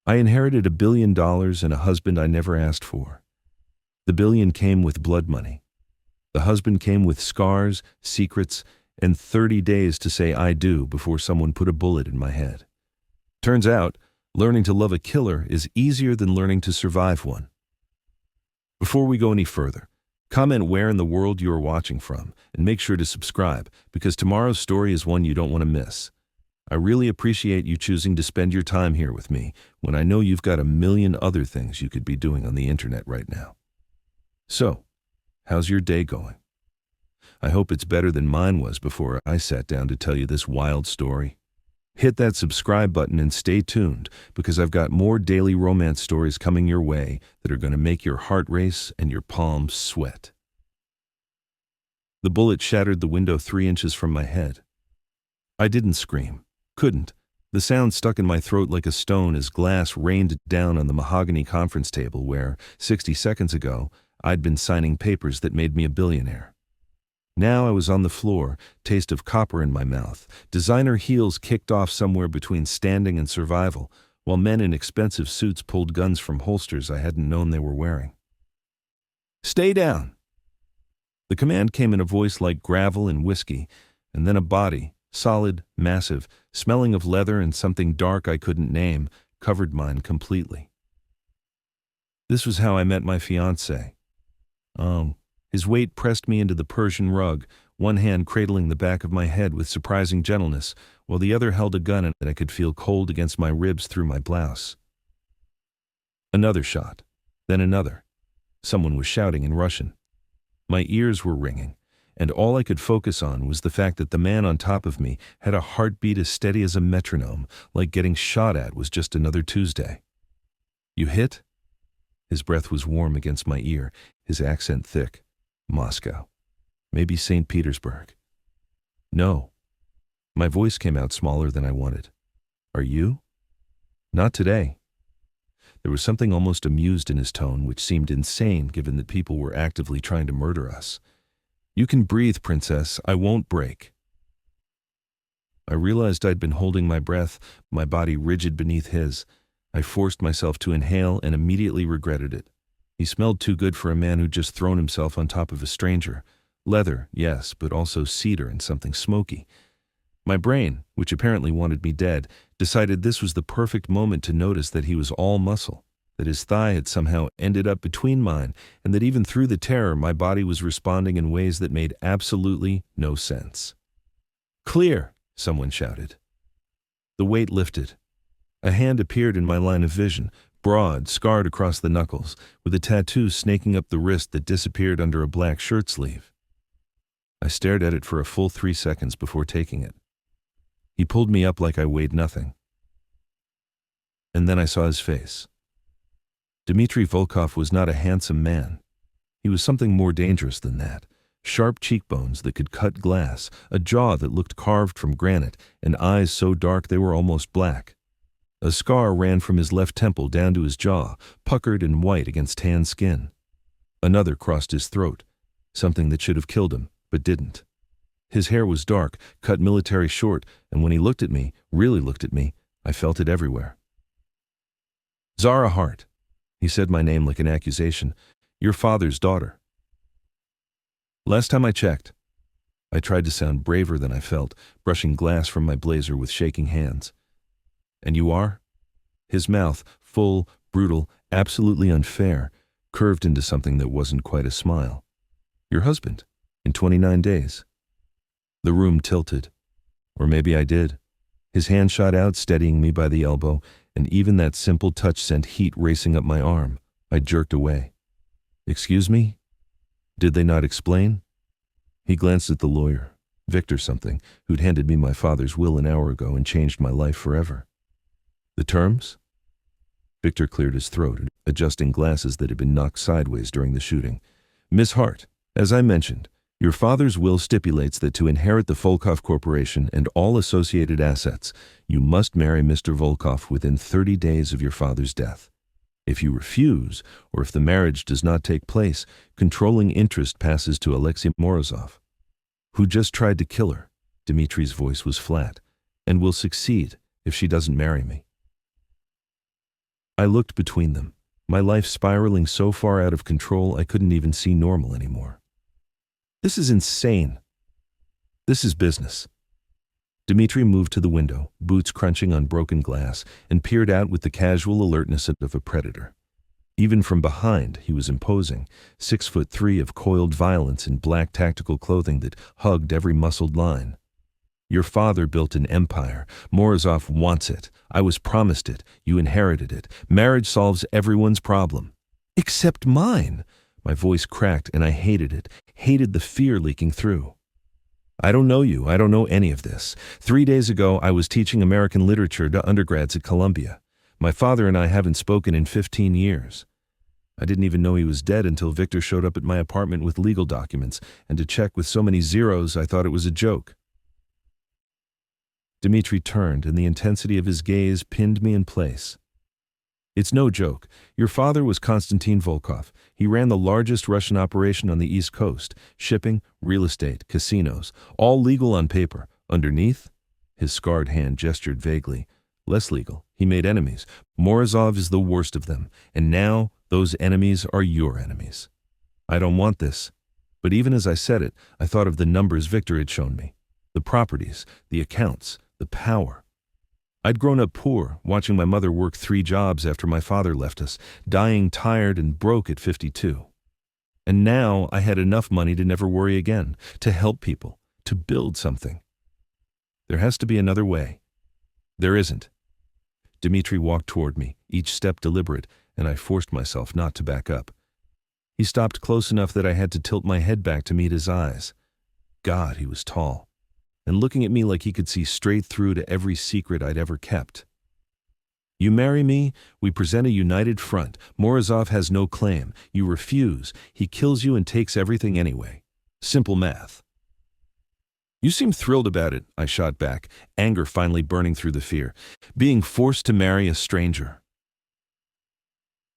I inherited $1 billion and a husband I never asked for. The billion came with blood money. The husband came with scars, secrets, and 30 days to say I do before someone put a bullet in my head. Turns out, learning to love a killer is easier than learning to survive one. Before we go any further, comment where in the world you are watching from, and make sure to subscribe, because tomorrow's story is one you don't want to miss. I really appreciate you choosing to spend your time here with me when I know you've got a million other things you could be doing on the internet right now. So, how's your day going? I hope it's better than mine was before I sat down to tell you this wild story. Hit that subscribe button and stay tuned, because I've got more daily romance stories coming your way that are going to make your heart race and your palms sweat. The bullet shattered the window 3 inches from my head. I didn't scream. Couldn't. The sound stuck in my throat like a stone as glass rained down on the mahogany conference table where, 60 seconds ago, I'd been signing papers that made me a billionaire. Now I was on the floor, taste of copper in my mouth, designer heels kicked off somewhere between standing and survival, while men in expensive suits pulled guns from holsters I hadn't known they were wearing. "Stay down!" The command came in a voice like gravel and whiskey, and then a body, solid, massive, smelling of leather and something dark I couldn't name, covered mine completely. This was how I met my fiancé. His weight pressed me into the Persian rug, one hand cradling the back of my head with surprising gentleness, while the other held a gun and I could feel cold against my ribs through my blouse. Another shot, then another. Someone was shouting in Russian. My ears were ringing, and all I could focus on was the fact that the man on top of me had a heartbeat as steady as a metronome, like getting shot at was just another Tuesday. "You hit?" His breath was warm against my ear, his accent thick. "Moscow. Maybe St. Petersburg." "No." My voice came out smaller than I wanted. "Are you?" "Not today." There was something almost amused in his tone, which seemed insane given that people were actively trying to murder us. "You can breathe, princess. I won't break." I realized I'd been holding my breath, my body rigid beneath his. I forced myself to inhale and immediately regretted it. He smelled too good for a man who'd just thrown himself on top of a stranger. Leather, yes, but also cedar and something smoky. My brain, which apparently wanted me dead, decided this was the perfect moment to notice that he was all muscle, that his thigh had somehow ended up between mine, and that even through the terror my body was responding in ways that made absolutely no sense. "Clear!" someone shouted. The weight lifted. A hand appeared in my line of vision, broad, scarred across the knuckles, with a tattoo snaking up the wrist that disappeared under a black shirt sleeve. I stared at it for a full 3 seconds before taking it. He pulled me up like I weighed nothing. And then I saw his face. Dmitry Volkov was not a handsome man. He was something more dangerous than that. Sharp cheekbones that could cut glass, a jaw that looked carved from granite, and eyes so dark they were almost black. A scar ran from his left temple down to his jaw, puckered and white against tan skin. Another crossed his throat, something that should have killed him, but didn't. His hair was dark, cut military short, and when he looked at me, really looked at me, I felt it everywhere. "Zara Hart," he said my name like an accusation, "your father's daughter." Last time I checked. I tried to sound braver than I felt, brushing glass from my blazer with shaking hands. "And you are?" His mouth, full, brutal, absolutely unfair, curved into something that wasn't quite a smile. "Your husband, in 29 days. The room tilted. Or maybe I did. His hand shot out, steadying me by the elbow, and even that simple touch sent heat racing up my arm. I jerked away. "Excuse me? Did they not explain?" He glanced at the lawyer, Victor something, who'd handed me my father's will an hour ago and changed my life forever. "The terms?" Victor cleared his throat, adjusting glasses that had been knocked sideways during the shooting. "Miss Hart, as I mentioned, your father's will stipulates that to inherit the Volkov Corporation and all associated assets, you must marry Mr. Volkov within 30 days of your father's death. If you refuse, or if the marriage does not take place, controlling interest passes to Alexei Morozov, who just tried to kill her," Dmitri's voice was flat, "and will succeed if she doesn't marry me." I looked between them, my life spiraling so far out of control I couldn't even see normal anymore. This is insane. This is business. Dmitri moved to the window, boots crunching on broken glass, and peered out with the casual alertness of a predator. Even from behind, he was imposing, 6'3" of coiled violence in black tactical clothing that hugged every muscled line. Your father built an empire. Morozov wants it. I was promised it. You inherited it. Marriage solves everyone's problem. Except mine. My voice cracked and I hated it, hated the fear leaking through. I don't know you. I don't know any of this. 3 days ago, I was teaching American literature to undergrads at Columbia. My father and I haven't spoken in 15 years. I didn't even know he was dead until Victor showed up at my apartment with legal documents, and to check with so many zeros, I thought it was a joke. Dmitri turned, and the intensity of his gaze pinned me in place. It's no joke. Your father was Konstantin Volkov. He ran the largest Russian operation on the East Coast. Shipping, real estate, casinos, all legal on paper. Underneath, his scarred hand gestured vaguely. Less legal. He made enemies. Morozov is the worst of them. And now, those enemies are your enemies. I don't want this. But even as I said it, I thought of the numbers Victor had shown me. The properties, the accounts, the power. I'd grown up poor, watching my mother work 3 jobs after my father left us, dying tired and broke at 52. And now I had enough money to never worry again, to help people, to build something. There has to be another way. There isn't. Dmitri walked toward me, each step deliberate, and I forced myself not to back up. He stopped close enough that I had to tilt my head back to meet his eyes. God, he was tall, and looking at me like he could see straight through to every secret I'd ever kept. You marry me, we present a united front. Morozov has no claim. You refuse. He kills you and takes everything anyway. Simple math. You seem thrilled about it, I shot back, anger finally burning through the fear. Being forced to marry a stranger.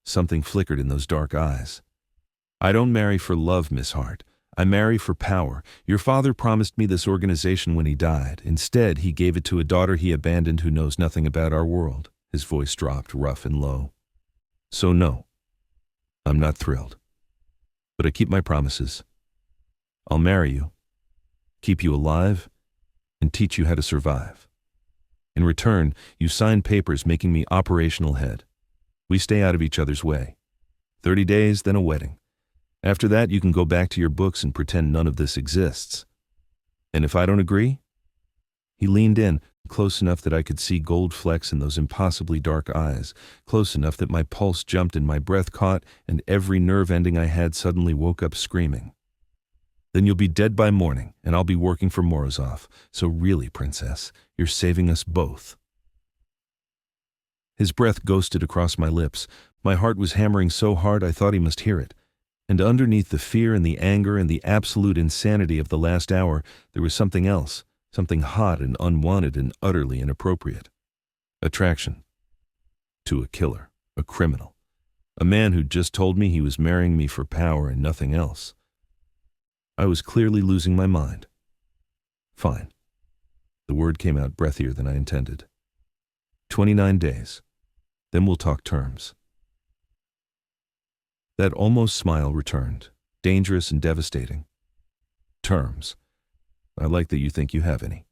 Something flickered in those dark eyes. I don't marry for love, Miss Hart. I marry for power. Your father promised me this organization when he died. Instead, he gave it to a daughter he abandoned who knows nothing about our world. His voice dropped, rough and low. So no, I'm not thrilled. But I keep my promises. I'll marry you, keep you alive, and teach you how to survive. In return, you sign papers making me operational head. We stay out of each other's way. 30 days, then a wedding. After that, you can go back to your books and pretend none of this exists. And if I don't agree? He leaned in, close enough that I could see gold flecks in those impossibly dark eyes, close enough that my pulse jumped and my breath caught, and every nerve ending I had suddenly woke up screaming. Then you'll be dead by morning, and I'll be working for Morozov. So really, Princess, you're saving us both. His breath ghosted across my lips. My heart was hammering so hard I thought he must hear it. And underneath the fear and the anger and the absolute insanity of the last hour, there was something else, something hot and unwanted and utterly inappropriate. Attraction. To a killer, a criminal, a man who'd just told me he was marrying me for power and nothing else. I was clearly losing my mind. Fine. The word came out breathier than I intended. 29 days. Then we'll talk terms. That almost smile returned, dangerous and devastating. Terms. I like that you think you have any.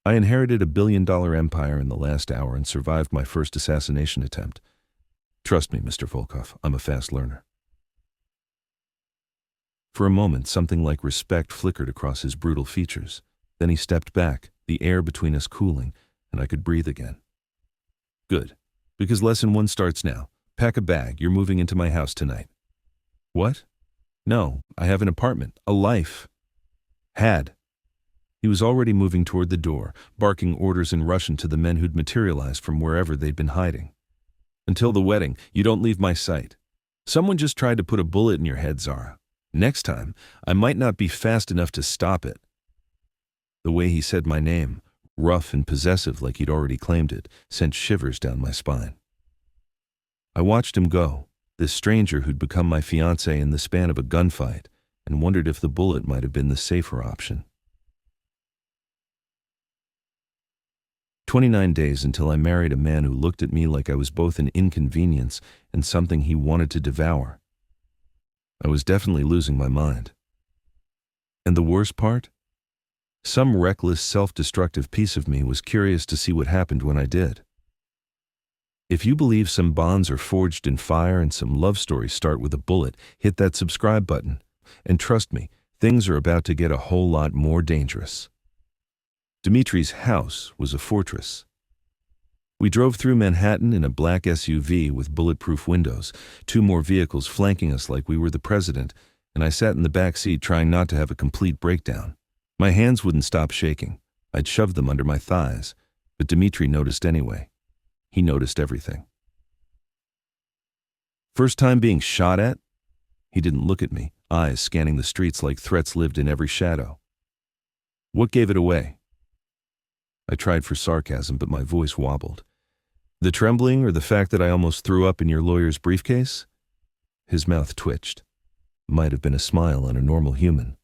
I inherited a billion-dollar empire in the last hour and survived my first assassination attempt. Trust me, Mr. Volkov, I'm a fast learner. For a moment, something like respect flickered across his brutal features. Then he stepped back, the air between us cooling, and I could breathe again. Good, because lesson 1 starts now. Pack a bag, you're moving into my house tonight. What? No, I have an apartment, a life. Had. He was already moving toward the door, barking orders in Russian to the men who'd materialized from wherever they'd been hiding. Until the wedding, you don't leave my sight. Someone just tried to put a bullet in your head, Zara. Next time, I might not be fast enough to stop it. The way he said my name, rough and possessive like he'd already claimed it, sent shivers down my spine. I watched him go, this stranger who'd become my fiancé in the span of a gunfight, and wondered if the bullet might have been the safer option. 29 days until I married a man who looked at me like I was both an inconvenience and something he wanted to devour. I was definitely losing my mind. And the worst part? Some reckless, self-destructive piece of me was curious to see what happened when I did. If you believe some bonds are forged in fire and some love stories start with a bullet, hit that subscribe button. And trust me, things are about to get a whole lot more dangerous. Dimitri's house was a fortress. We drove through Manhattan in a black SUV with bulletproof windows, 2 more vehicles flanking us like we were the president, and I sat in the back seat trying not to have a complete breakdown. My hands wouldn't stop shaking. I'd shoved them under my thighs, but Dimitri noticed anyway. He noticed everything. First time being shot at? He didn't look at me, eyes scanning the streets like threats lived in every shadow. What gave it away? I tried for sarcasm, but my voice wobbled. The trembling or the fact that I almost threw up in your lawyer's briefcase? His mouth twitched. Might have been a smile on a normal human.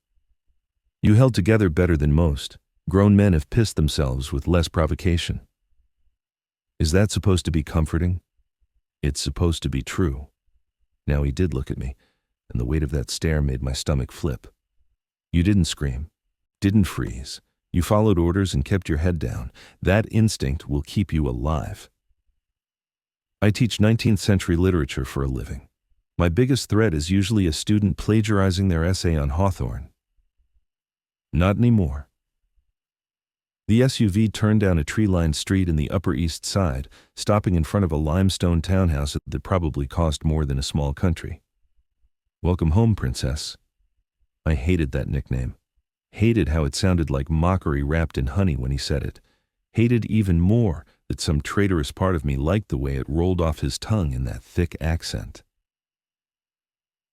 You held together better than most. Grown men have pissed themselves with less provocation. Is that supposed to be comforting? It's supposed to be true. Now he did look at me, and the weight of that stare made my stomach flip. You didn't scream, didn't freeze. You followed orders and kept your head down. That instinct will keep you alive. I teach 19th century literature for a living. My biggest threat is usually a student plagiarizing their essay on Hawthorne. Not anymore. The SUV turned down a tree-lined street in the Upper East Side, stopping in front of a limestone townhouse that probably cost more than a small country. Welcome home, princess. I hated that nickname. Hated how it sounded like mockery wrapped in honey when he said it. Hated even more that some traitorous part of me liked the way it rolled off his tongue in that thick accent.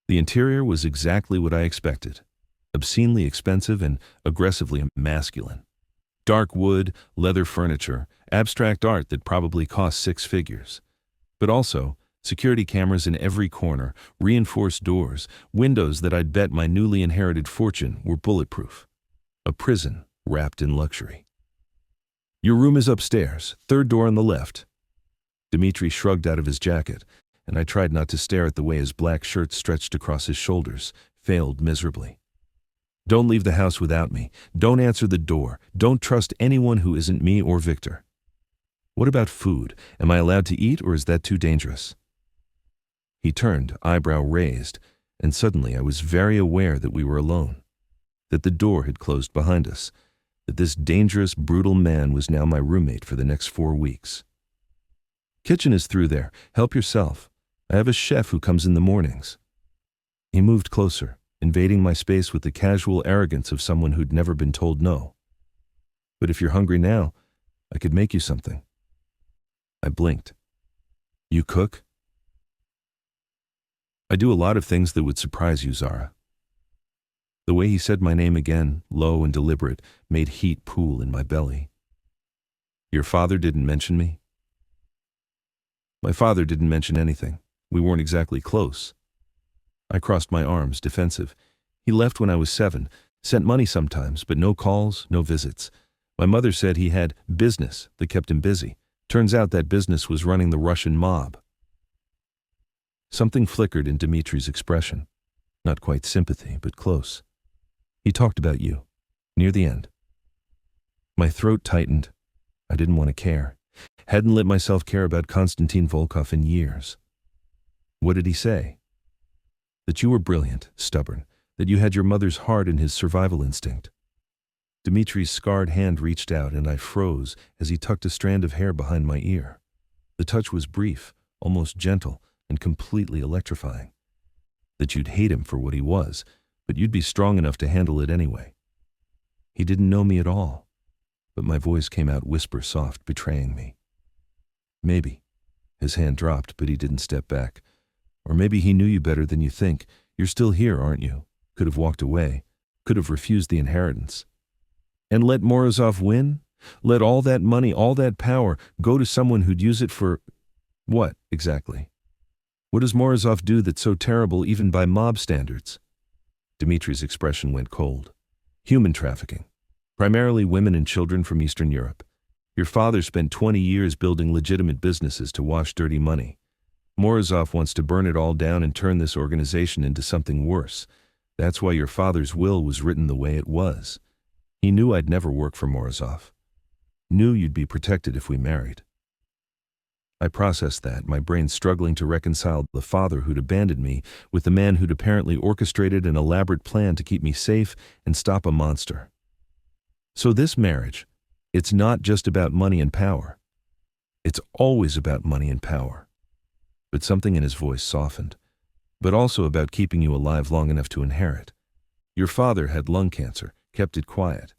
The interior was exactly what I expected. Obscenely expensive and aggressively masculine. Dark wood, leather furniture, abstract art that probably cost 6 figures. But also, security cameras in every corner, reinforced doors, windows that I'd bet my newly inherited fortune were bulletproof. A prison wrapped in luxury. Your room is upstairs, 3rd door on the left. Dimitri shrugged out of his jacket, and I tried not to stare at the way his black shirt stretched across his shoulders, failed miserably. Don't leave the house without me. Don't answer the door. Don't trust anyone who isn't me or Victor. What about food? Am I allowed to eat, or is that too dangerous? He turned, eyebrow raised, and suddenly I was very aware that we were alone. That the door had closed behind us, that this dangerous, brutal man was now my roommate for the next 4 weeks. Kitchen is through there. Help yourself. I have a chef who comes in the mornings. He moved closer, invading my space with the casual arrogance of someone who'd never been told no. But if you're hungry now, I could make you something. I blinked. You cook? I do a lot of things that would surprise you, Zara. The way he said my name again, low and deliberate, made heat pool in my belly. Your father didn't mention me? My father didn't mention anything. We weren't exactly close. I crossed my arms, defensive. He left when I was 7, sent money sometimes, but no calls, no visits. My mother said he had business that kept him busy. Turns out that business was running the Russian mob. Something flickered in Dimitri's expression. Not quite sympathy, but close. He talked about you, near the end. My throat tightened. I didn't want to care. Hadn't let myself care about Konstantin Volkov in years. What did he say? That you were brilliant, stubborn, that you had your mother's heart and his survival instinct. Dimitri's scarred hand reached out and I froze as he tucked a strand of hair behind my ear. The touch was brief, almost gentle, and completely electrifying. That you'd hate him for what he was, but you'd be strong enough to handle it anyway. He didn't know me at all, but my voice came out whisper soft, betraying me. Maybe. His hand dropped, but he didn't step back. Or maybe he knew you better than you think. You're still here, aren't you? Could have walked away. Could have refused the inheritance. And let Morozov win? Let all that money, all that power, go to someone who'd use it for... what, exactly? What does Morozov do that's so terrible even by mob standards? Dimitri's expression went cold. Human trafficking. Primarily women and children from Eastern Europe. Your father spent 20 years building legitimate businesses to wash dirty money. Morozov wants to burn it all down and turn this organization into something worse. That's why your father's will was written the way it was. He knew I'd never work for Morozov. Knew you'd be protected if we married. I processed that, my brain struggling to reconcile the father who'd abandoned me with the man who'd apparently orchestrated an elaborate plan to keep me safe and stop a monster. So this marriage, it's not just about money and power. It's always about money and power. But something in his voice softened. But also about keeping you alive long enough to inherit. Your father had lung cancer, kept it quiet.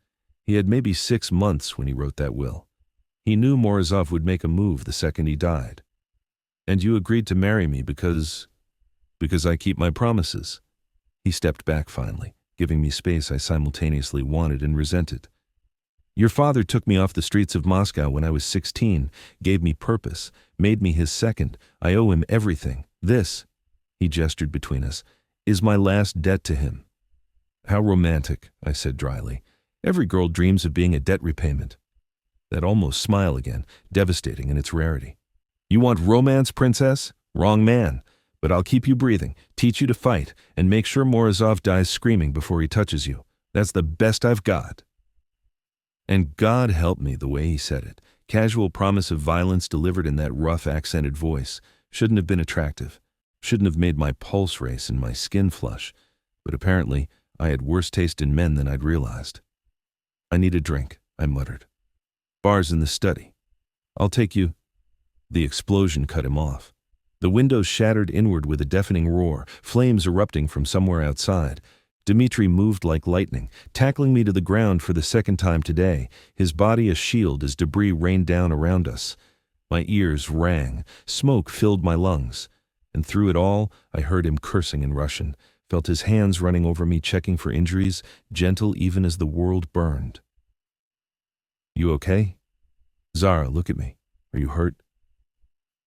He had maybe 6 months when he wrote that will. He knew Morozov would make a move the second he died. And you agreed to marry me because I keep my promises. He stepped back finally, giving me space I simultaneously wanted and resented. Your father took me off the streets of Moscow when I was 16, gave me purpose, made me his second. I owe him everything. This, he gestured between us, is my last debt to him. How romantic, I said dryly. Every girl dreams of being a debt repayment. That almost smile again, devastating in its rarity. You want romance, princess? Wrong man. But I'll keep you breathing, teach you to fight, and make sure Morozov dies screaming before he touches you. That's the best I've got. And God help me the way he said it. Casual promise of violence delivered in that rough, accented voice. Shouldn't have been attractive. Shouldn't have made my pulse race and my skin flush. But apparently, I had worse taste in men than I'd realized. I need a drink, I muttered. Bar's in the study. I'll take you. The explosion cut him off. The windows shattered inward with a deafening roar, flames erupting from somewhere outside. Dmitri moved like lightning, tackling me to the ground for the second time today, his body a shield as debris rained down around us. My ears rang, smoke filled my lungs, and through it all I heard him cursing in Russian, felt his hands running over me checking for injuries, gentle even as the world burned. You okay? Zara, look at me. Are you hurt?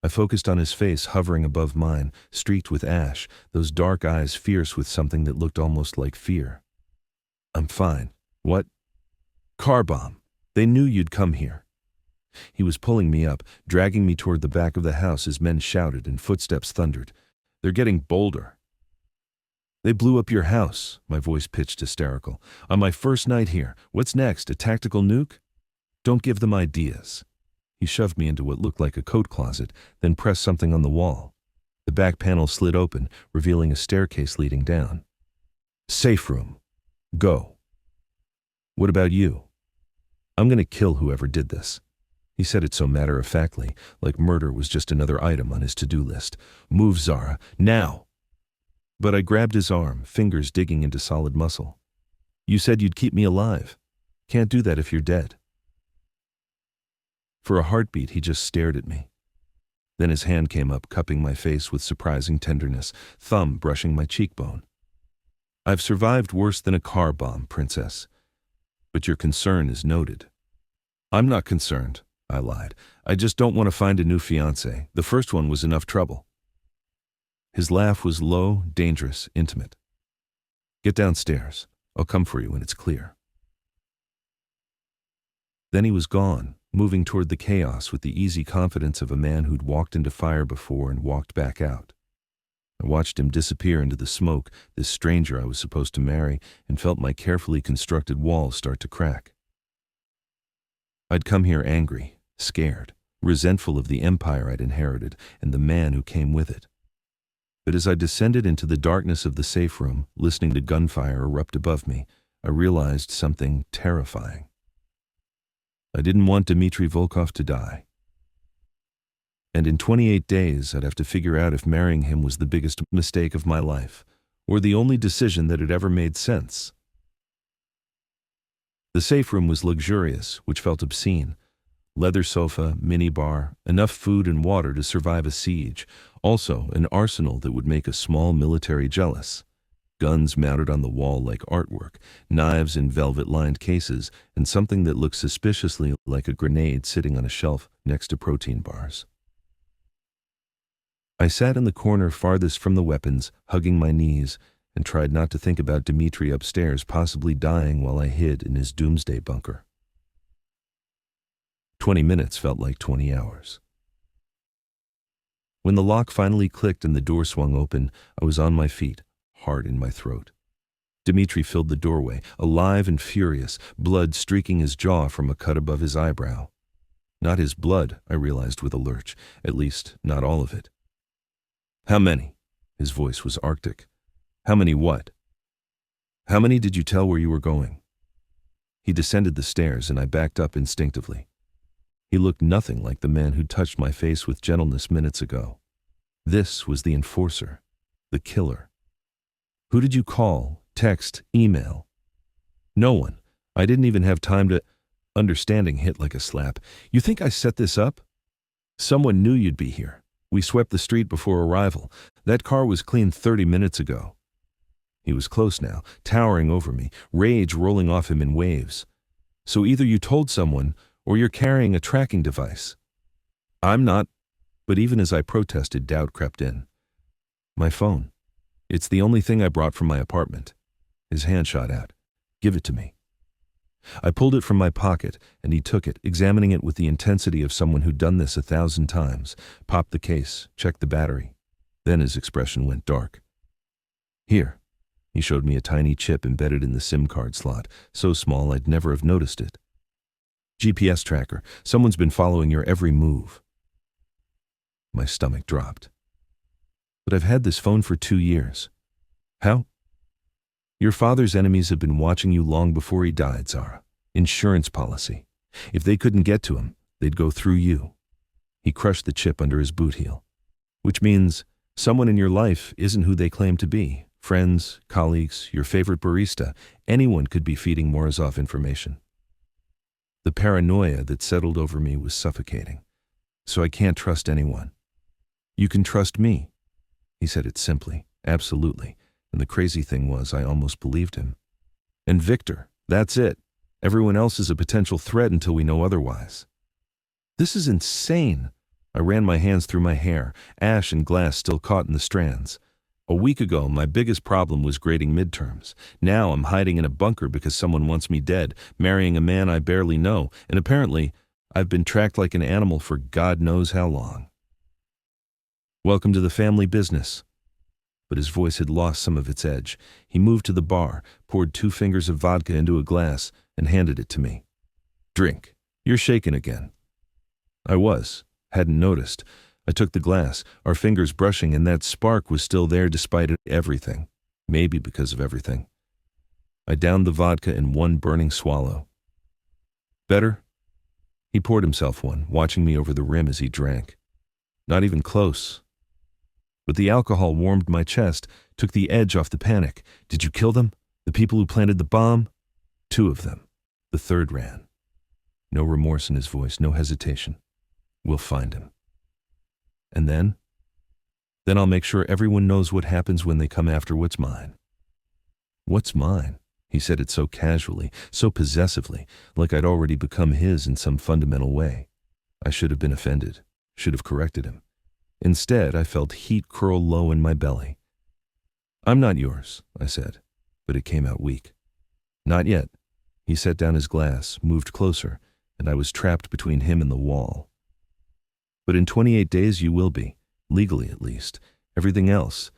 I focused on his face hovering above mine, streaked with ash, those dark eyes fierce with something that looked almost like fear. I'm fine. What? Car bomb. They knew you'd come here. He was pulling me up, dragging me toward the back of the house as men shouted and footsteps thundered. They're getting bolder. They blew up your house, my voice pitched hysterical. On my first night here. What's next, a tactical nuke? Don't give them ideas. He shoved me into what looked like a coat closet, then pressed something on the wall. The back panel slid open, revealing a staircase leading down. Safe room. Go. What about you? I'm going to kill whoever did this. He said it so matter-of-factly, like murder was just another item on his to-do list. Move, Zara, now! But I grabbed his arm, fingers digging into solid muscle. You said you'd keep me alive. Can't do that if you're dead. For a heartbeat, he just stared at me. Then his hand came up, cupping my face with surprising tenderness, thumb brushing my cheekbone. I've survived worse than a car bomb, princess. But your concern is noted. I'm not concerned, I lied. I just don't want to find a new fiancé. The first one was enough trouble. His laugh was low, dangerous, intimate. Get downstairs. I'll come for you when it's clear. Then he was gone, moving toward the chaos with the easy confidence of a man who'd walked into fire before and walked back out. I watched him disappear into the smoke, this stranger I was supposed to marry, and felt my carefully constructed walls start to crack. I'd come here angry, scared, resentful of the empire I'd inherited and the man who came with it. But as I descended into the darkness of the safe room, listening to gunfire erupt above me, I realized something terrifying. I didn't want Dmitri Volkov to die. And in 28 days, I'd have to figure out if marrying him was the biggest mistake of my life, or the only decision that had ever made sense. The safe room was luxurious, which felt obscene. Leather sofa, minibar, enough food and water to survive a siege. Also, an arsenal that would make a small military jealous. Guns mounted on the wall like artwork, knives in velvet-lined cases, and something that looked suspiciously like a grenade sitting on a shelf next to protein bars. I sat in the corner farthest from the weapons, hugging my knees, and tried not to think about Dmitri upstairs possibly dying while I hid in his doomsday bunker. 20 minutes felt like 20 hours. When the lock finally clicked and the door swung open, I was on my feet, heart in my throat. Dmitri filled the doorway, alive and furious, blood streaking his jaw from a cut above his eyebrow. Not his blood, I realized with a lurch, at least not all of it. "How many?" His voice was arctic. "How many what? How many did you tell where you were going?" He descended the stairs and I backed up instinctively. He looked nothing like the man who'd touched my face with gentleness minutes ago. This was the enforcer, the killer. "Who did you call, text, email?" "No one. I didn't even have time to—" Understanding hit like a slap. "You think I set this up?" "Someone knew you'd be here. We swept the street before arrival. That car was cleaned 30 minutes ago." He was close now, towering over me, rage rolling off him in waves. "So either you told someone, or you're carrying a tracking device." "I'm not." But even as I protested, doubt crept in. "My phone. It's the only thing I brought from my apartment." His hand shot out. "Give it to me." I pulled it from my pocket, and he took it, examining it with the intensity of someone who'd done this 1,000 times, popped the case, checked the battery. Then his expression went dark. "Here." He showed me a tiny chip embedded in the SIM card slot, so small I'd never have noticed it. "GPS tracker. Someone's been following your every move." My stomach dropped. "But I've had this phone for 2 years. How?" "Your father's enemies have been watching you long before he died, Zara. Insurance policy. If they couldn't get to him, they'd go through you." He crushed the chip under his boot heel. "Which means someone in your life isn't who they claim to be. Friends, colleagues, your favorite barista, anyone could be feeding Morozov information." The paranoia that settled over me was suffocating. "So I can't trust anyone." "You can trust me." He said it simply, absolutely, and the crazy thing was I almost believed him. "And Victor, that's it. Everyone else is a potential threat until we know otherwise." "This is insane." I ran my hands through my hair, ash and glass still caught in the strands. A week ago, my biggest problem was grading midterms. Now I'm hiding in a bunker because someone wants me dead, marrying a man I barely know, and apparently, I've been tracked like an animal for God knows how long. "Welcome to the family business." But his voice had lost some of its edge. He moved to the bar, poured 2 fingers of vodka into a glass, and handed it to me. "Drink. You're shaken again." I was. Hadn't noticed. I took the glass, our fingers brushing, and that spark was still there despite everything. Maybe because of everything. I downed the vodka in one burning swallow. "Better?" He poured himself one, watching me over the rim as he drank. "Not even close." But the alcohol warmed my chest, took the edge off the panic. "Did you kill them? The people who planted the bomb?" 2 of them. The 3rd ran. No remorse in his voice, no hesitation. "We'll find him. And then? Then I'll make sure everyone knows what happens when they come after what's mine." "What's mine?" He said it so casually, so possessively, like I'd already become his in some fundamental way. I should have been offended, should have corrected him. Instead, I felt heat curl low in my belly. "I'm not yours," I said, but it came out weak. "Not yet." He set down his glass, moved closer, and I was trapped between him and the wall. "But in 28 days you will be, legally at least. Everything else—"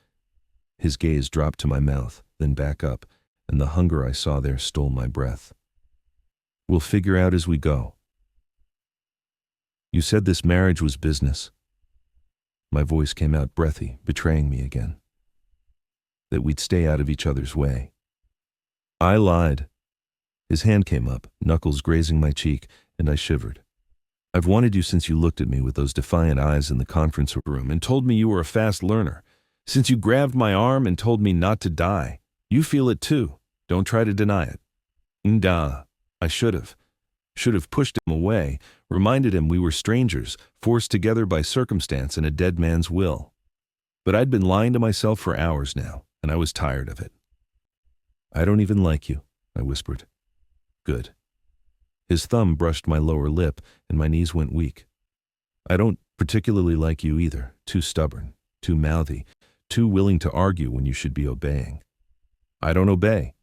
His gaze dropped to my mouth, then back up, and the hunger I saw there stole my breath. "We'll figure out as we go." "You said this marriage was business." My voice came out breathy, betraying me again. "That we'd stay out of each other's way." I lied. His hand came up, knuckles grazing my cheek, and I shivered. "I've wanted you since you looked at me with those defiant eyes in the conference room and told me you were a fast learner. Since you grabbed my arm and told me not to die. You feel it too. Don't try to deny it." I should have. Should have pushed him away, reminded him we were strangers, forced together by circumstance and a dead man's will. But I'd been lying to myself for hours now, and I was tired of it. "I don't even like you," I whispered. "Good." His thumb brushed my lower lip, and my knees went weak. "I don't particularly like you either. Too stubborn, too mouthy, too willing to argue when you should be obeying." "I don't obey."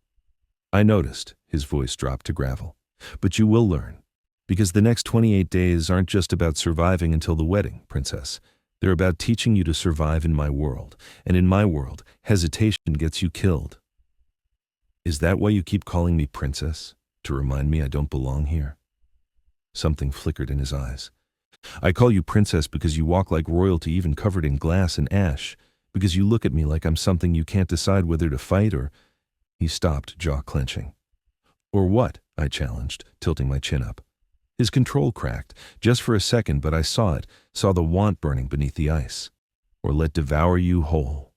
I noticed. His voice dropped to gravel. "But you will learn. Because the next 28 days aren't just about surviving until the wedding, princess. They're about teaching you to survive in my world. And in my world, hesitation gets you killed. Is that why you keep calling me princess? To remind me I don't belong here? Something flickered in his eyes. I call you princess because you walk like royalty even covered in glass and ash, because you look at me like I'm something you can't decide whether to fight or... He stopped, jaw clenching. Or what? I challenged, tilting my chin up. His control cracked, just for a second, but I saw it, saw the want burning beneath the ice. Or let devour you whole.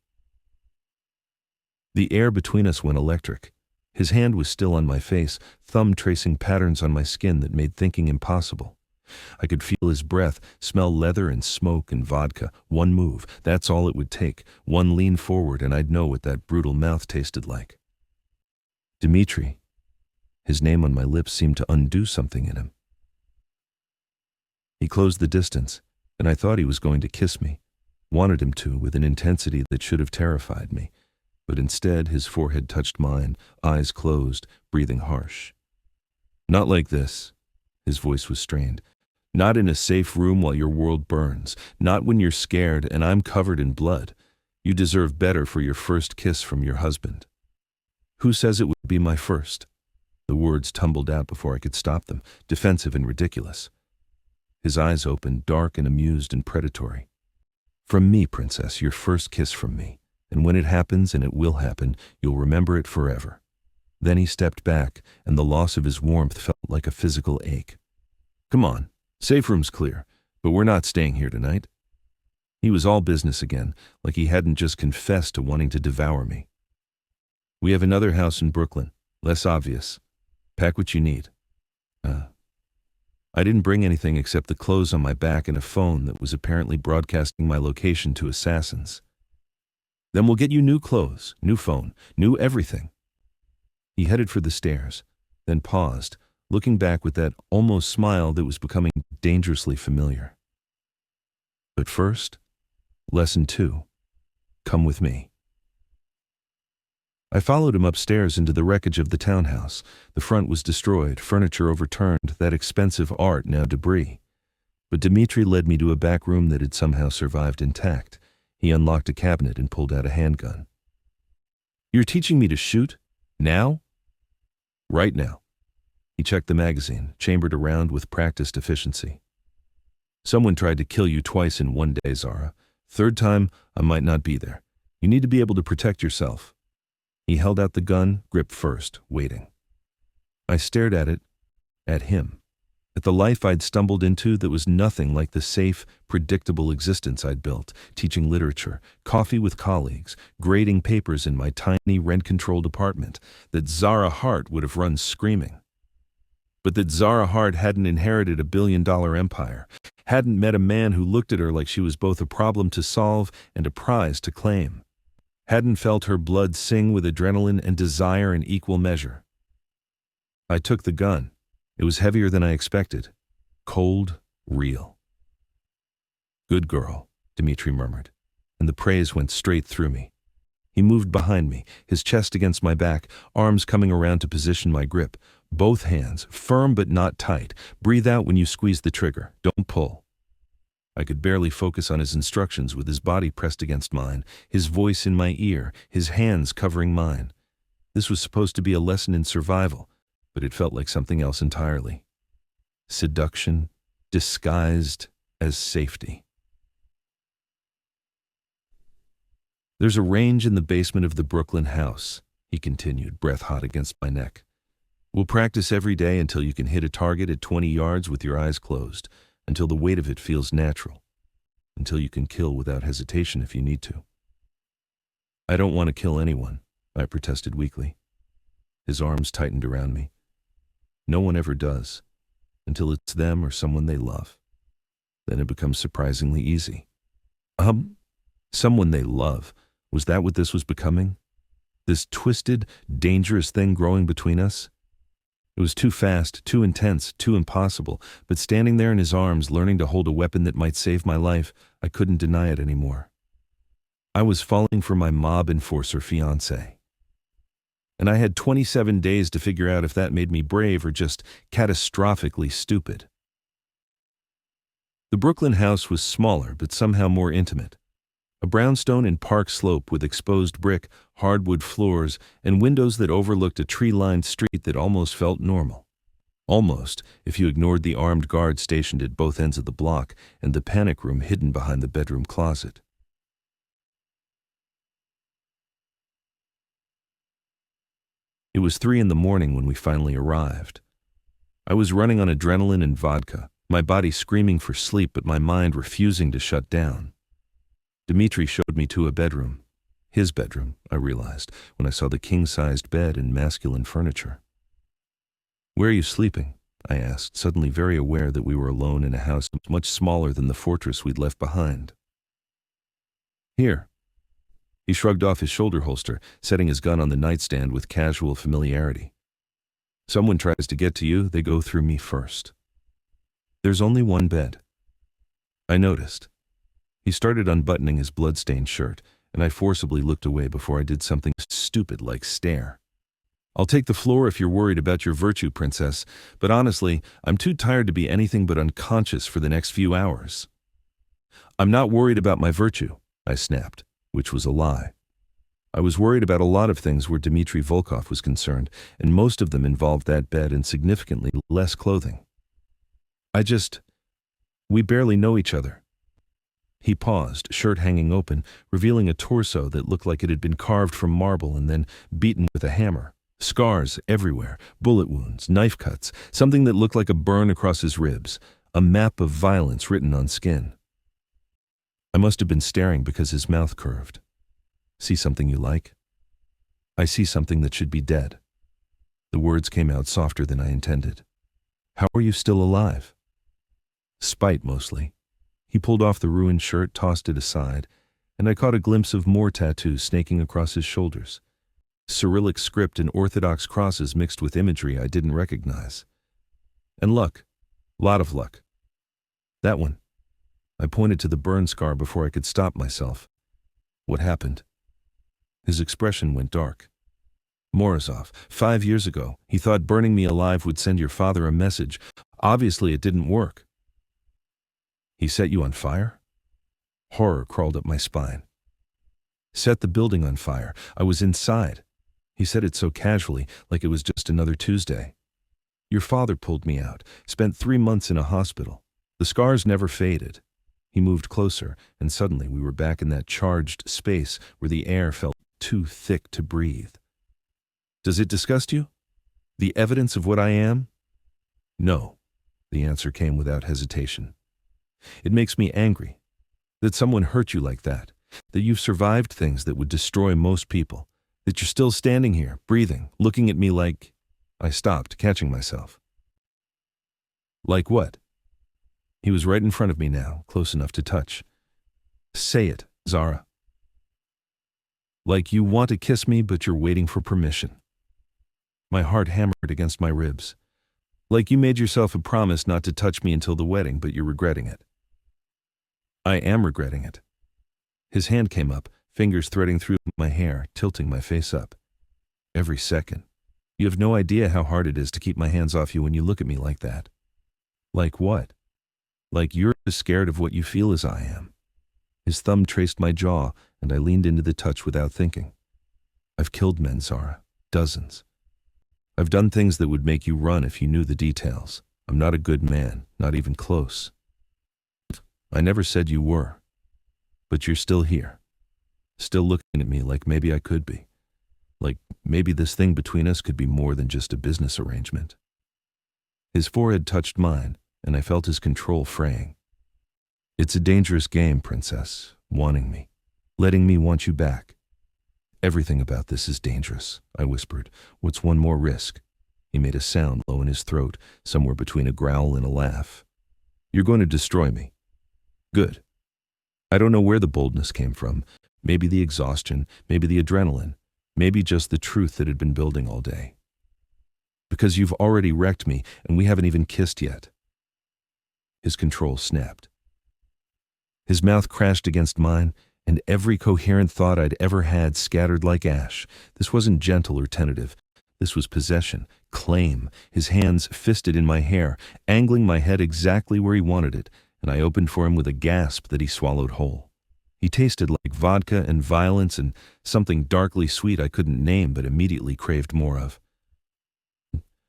The air between us went electric. His hand was still on my face, thumb tracing patterns on my skin that made thinking impossible. I could feel his breath, smell leather and smoke and vodka. One move, that's all it would take. One lean forward and I'd know what that brutal mouth tasted like. Dimitri. His name on my lips seemed to undo something in him. He closed the distance, and I thought he was going to kiss me. Wanted him to, with an intensity that should have terrified me. But instead, his forehead touched mine, eyes closed, breathing harsh. Not like this. His voice was strained. Not in a safe room while your world burns. Not when you're scared and I'm covered in blood. You deserve better for your first kiss from your husband. Who says it would be my first? The words tumbled out before I could stop them, defensive and ridiculous. His eyes opened, dark and amused and predatory. From me, princess, your first kiss from me. And when it happens, and it will happen, you'll remember it forever. Then he stepped back, and the loss of his warmth felt like a physical ache. Come on, safe room's clear, but we're not staying here tonight. He was all business again, like he hadn't just confessed to wanting to devour me. We have another house in Brooklyn, less obvious. Pack what you need. I didn't bring anything except the clothes on my back and a phone that was apparently broadcasting my location to assassins. Then we'll get you new clothes, new phone, new everything. He headed for the stairs, then paused, looking back with that almost smile that was becoming dangerously familiar. But first, lesson 2. Come with me. I followed him upstairs into the wreckage of the townhouse. The front was destroyed, furniture overturned, that expensive art now debris. But Dimitri led me to a back room that had somehow survived intact. He unlocked a cabinet and pulled out a handgun. You're teaching me to shoot? Now? Right now. He checked the magazine, chambered around with practiced efficiency. Someone tried to kill you twice in one day, Zara. Third time, I might not be there. You need to be able to protect yourself. He held out the gun, grip first, waiting. I stared at it, at him, at the life I'd stumbled into that was nothing like the safe, predictable existence I'd built, teaching literature, coffee with colleagues, grading papers in my tiny rent-controlled apartment, that Zara Hart would have run screaming. But that Zara Hart hadn't inherited a billion-dollar empire, hadn't met a man who looked at her like she was both a problem to solve and a prize to claim. Hadn't felt her blood sing with adrenaline and desire in equal measure. I took the gun. It was heavier than I expected. Cold, real. Good girl, Dimitri murmured, and the praise went straight through me. He moved behind me, his chest against my back, arms coming around to position my grip. Both hands, firm but not tight. Breathe out when you squeeze the trigger. Don't pull. I could barely focus on his instructions with his body pressed against mine, his voice in my ear, his hands covering mine. This was supposed to be a lesson in survival, but it felt like something else entirely. Seduction, disguised as safety. There's a range in the basement of the Brooklyn house, he continued, breath hot against my neck. We'll practice every day until you can hit a target at 20 yards with your eyes closed. Until the weight of it feels natural, until you can kill without hesitation if you need to. I don't want to kill anyone, I protested weakly. His arms tightened around me. No one ever does, until it's them or someone they love. Then it becomes surprisingly easy. Someone they love. Was that what this was becoming? This twisted, dangerous thing growing between us? It was too fast, too intense, too impossible, but standing there in his arms, learning to hold a weapon that might save my life, I couldn't deny it anymore. I was falling for my mob enforcer fiancé. And I had 27 days to figure out if that made me brave or just catastrophically stupid. The Brooklyn house was smaller but somehow more intimate. A brownstone and park slope with exposed brick, hardwood floors, and windows that overlooked a tree-lined street that almost felt normal. Almost, if you ignored the armed guard stationed at both ends of the block and the panic room hidden behind the bedroom closet. It was 3 in the morning when we finally arrived. I was running on adrenaline and vodka, my body screaming for sleep but my mind refusing to shut down. Dmitri showed me to a bedroom. His bedroom, I realized, when I saw the king-sized bed and masculine furniture. "Where are you sleeping?" I asked, suddenly very aware that we were alone in a house much smaller than the fortress we'd left behind. "Here." He shrugged off his shoulder holster, setting his gun on the nightstand with casual familiarity. "Someone tries to get to you, they go through me first. There's only one bed." I noticed. He started unbuttoning his blood-stained shirt, and I forcibly looked away before I did something stupid like stare. "I'll take the floor if you're worried about your virtue, princess, but honestly, I'm too tired to be anything but unconscious for the next few hours." "I'm not worried about my virtue," I snapped, which was a lie. I was worried about a lot of things where Dmitri Volkov was concerned, and most of them involved that bed and significantly less clothing. We barely know each other." He paused, shirt hanging open, revealing a torso that looked like it had been carved from marble and then beaten with a hammer. Scars everywhere, bullet wounds, knife cuts, something that looked like a burn across his ribs, a map of violence written on skin. I must have been staring because his mouth curved. "See something you like?" "I see something that should be dead." The words came out softer than I intended. "How are you still alive?" "Spite, mostly." He pulled off the ruined shirt, tossed it aside, and I caught a glimpse of more tattoos snaking across his shoulders. Cyrillic script and Orthodox crosses mixed with imagery I didn't recognize. "And luck. Lot of luck." "That one." I pointed to the burn scar before I could stop myself. "What happened?" His expression went dark. "Morozov, 5 years ago, he thought burning me alive would send your father a message. Obviously it didn't work." "He set you on fire?" Horror crawled up my spine. "Set the building on fire. I was inside." He said it so casually, like it was just another Tuesday. "Your father pulled me out, spent 3 months in a hospital. The scars never faded." He moved closer, and suddenly we were back in that charged space where the air felt too thick to breathe. "Does it disgust you? The evidence of what I am?" "No," the answer came without hesitation. "It makes me angry. That someone hurt you like that. That you've survived things that would destroy most people. That you're still standing here, breathing, looking at me like—" I stopped, catching myself. "Like what?" He was right in front of me now, close enough to touch. "Say it, Zara." "Like you want to kiss me, but you're waiting for permission." My heart hammered against my ribs. "Like you made yourself a promise not to touch me until the wedding, but you're regretting it." "I am regretting it." His hand came up, fingers threading through my hair, tilting my face up. "Every second. You have no idea how hard it is to keep my hands off you when you look at me like that." "Like what?" "Like you're as scared of what you feel as I am." His thumb traced my jaw, and I leaned into the touch without thinking. "I've killed men, Zara. Dozens. I've done things that would make you run if you knew the details. I'm not a good man, not even close." "I never said you were. But you're still here. Still looking at me like maybe I could be. Like maybe this thing between us could be more than just a business arrangement." His forehead touched mine, and I felt his control fraying. "It's a dangerous game, princess, wanting me. Letting me want you back." "Everything about this is dangerous," I whispered. "What's one more risk?" He made a sound low in his throat, somewhere between a growl and a laugh. "You're going to destroy me." "Good." I don't know where the boldness came from. Maybe the exhaustion, maybe the adrenaline, maybe just the truth that had been building all day. "Because you've already wrecked me, and we haven't even kissed yet." His control snapped. His mouth crashed against mine, and every coherent thought I'd ever had scattered like ash. This wasn't gentle or tentative. This was possession, claim, his hands fisted in my hair, angling my head exactly where he wanted it, and I opened for him with a gasp that he swallowed whole. He tasted like vodka and violence and something darkly sweet I couldn't name but immediately craved more of.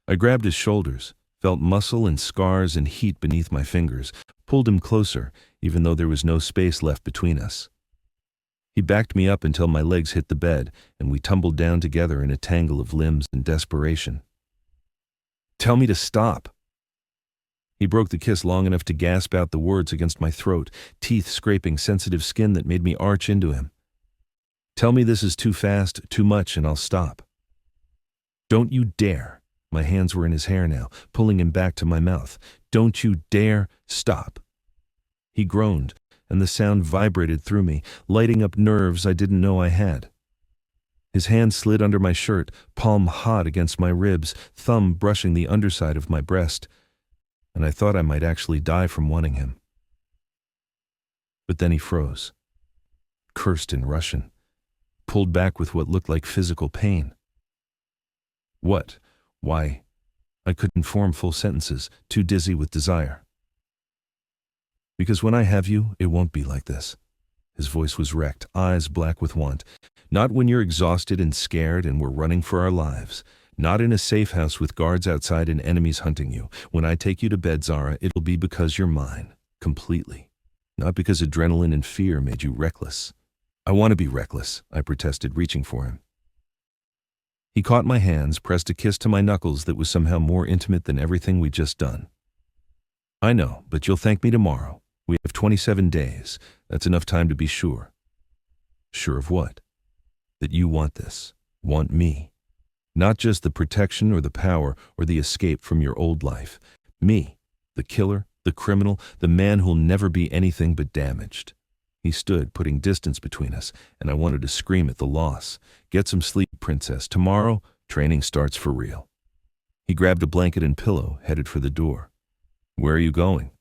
I grabbed his shoulders, felt muscle and scars and heat beneath my fingers, pulled him closer, even though there was no space left between us. He backed me up until my legs hit the bed, and we tumbled down together in a tangle of limbs and desperation. "Tell me to stop." He broke the kiss long enough to gasp out the words against my throat, teeth scraping sensitive skin that made me arch into him. "Tell me this is too fast, too much, and I'll stop." "Don't you dare." My hands were in his hair now, pulling him back to my mouth. "Don't you dare stop." He groaned, and the sound vibrated through me, lighting up nerves I didn't know I had. His hand slid under my shirt, palm hot against my ribs, thumb brushing the underside of my breast, and I thought I might actually die from wanting him. But then he froze, cursed in Russian, pulled back with what looked like physical pain. "What? Why?" I couldn't form full sentences, too dizzy with desire. "Because when I have you, it won't be like this." His voice was wrecked, eyes black with want. "Not when you're exhausted and scared and we're running for our lives. Not in a safe house with guards outside and enemies hunting you. When I take you to bed, Zara, it'll be because you're mine. Completely. Not because adrenaline and fear made you reckless." "I want to be reckless," I protested, reaching for him. He caught my hands, pressed a kiss to my knuckles that was somehow more intimate than everything we'd just done. "I know, but you'll thank me tomorrow. We have 27 days. That's enough time to be sure." "Sure of what?" "That you want this. Want me. Not just the protection or the power or the escape from your old life. Me, the killer, the criminal, the man who'll never be anything but damaged." He stood, putting distance between us, and I wanted to scream at the loss. "Get some sleep, princess. Tomorrow, training starts for real." He grabbed a blanket and pillow, headed for the door. "Where are you going?"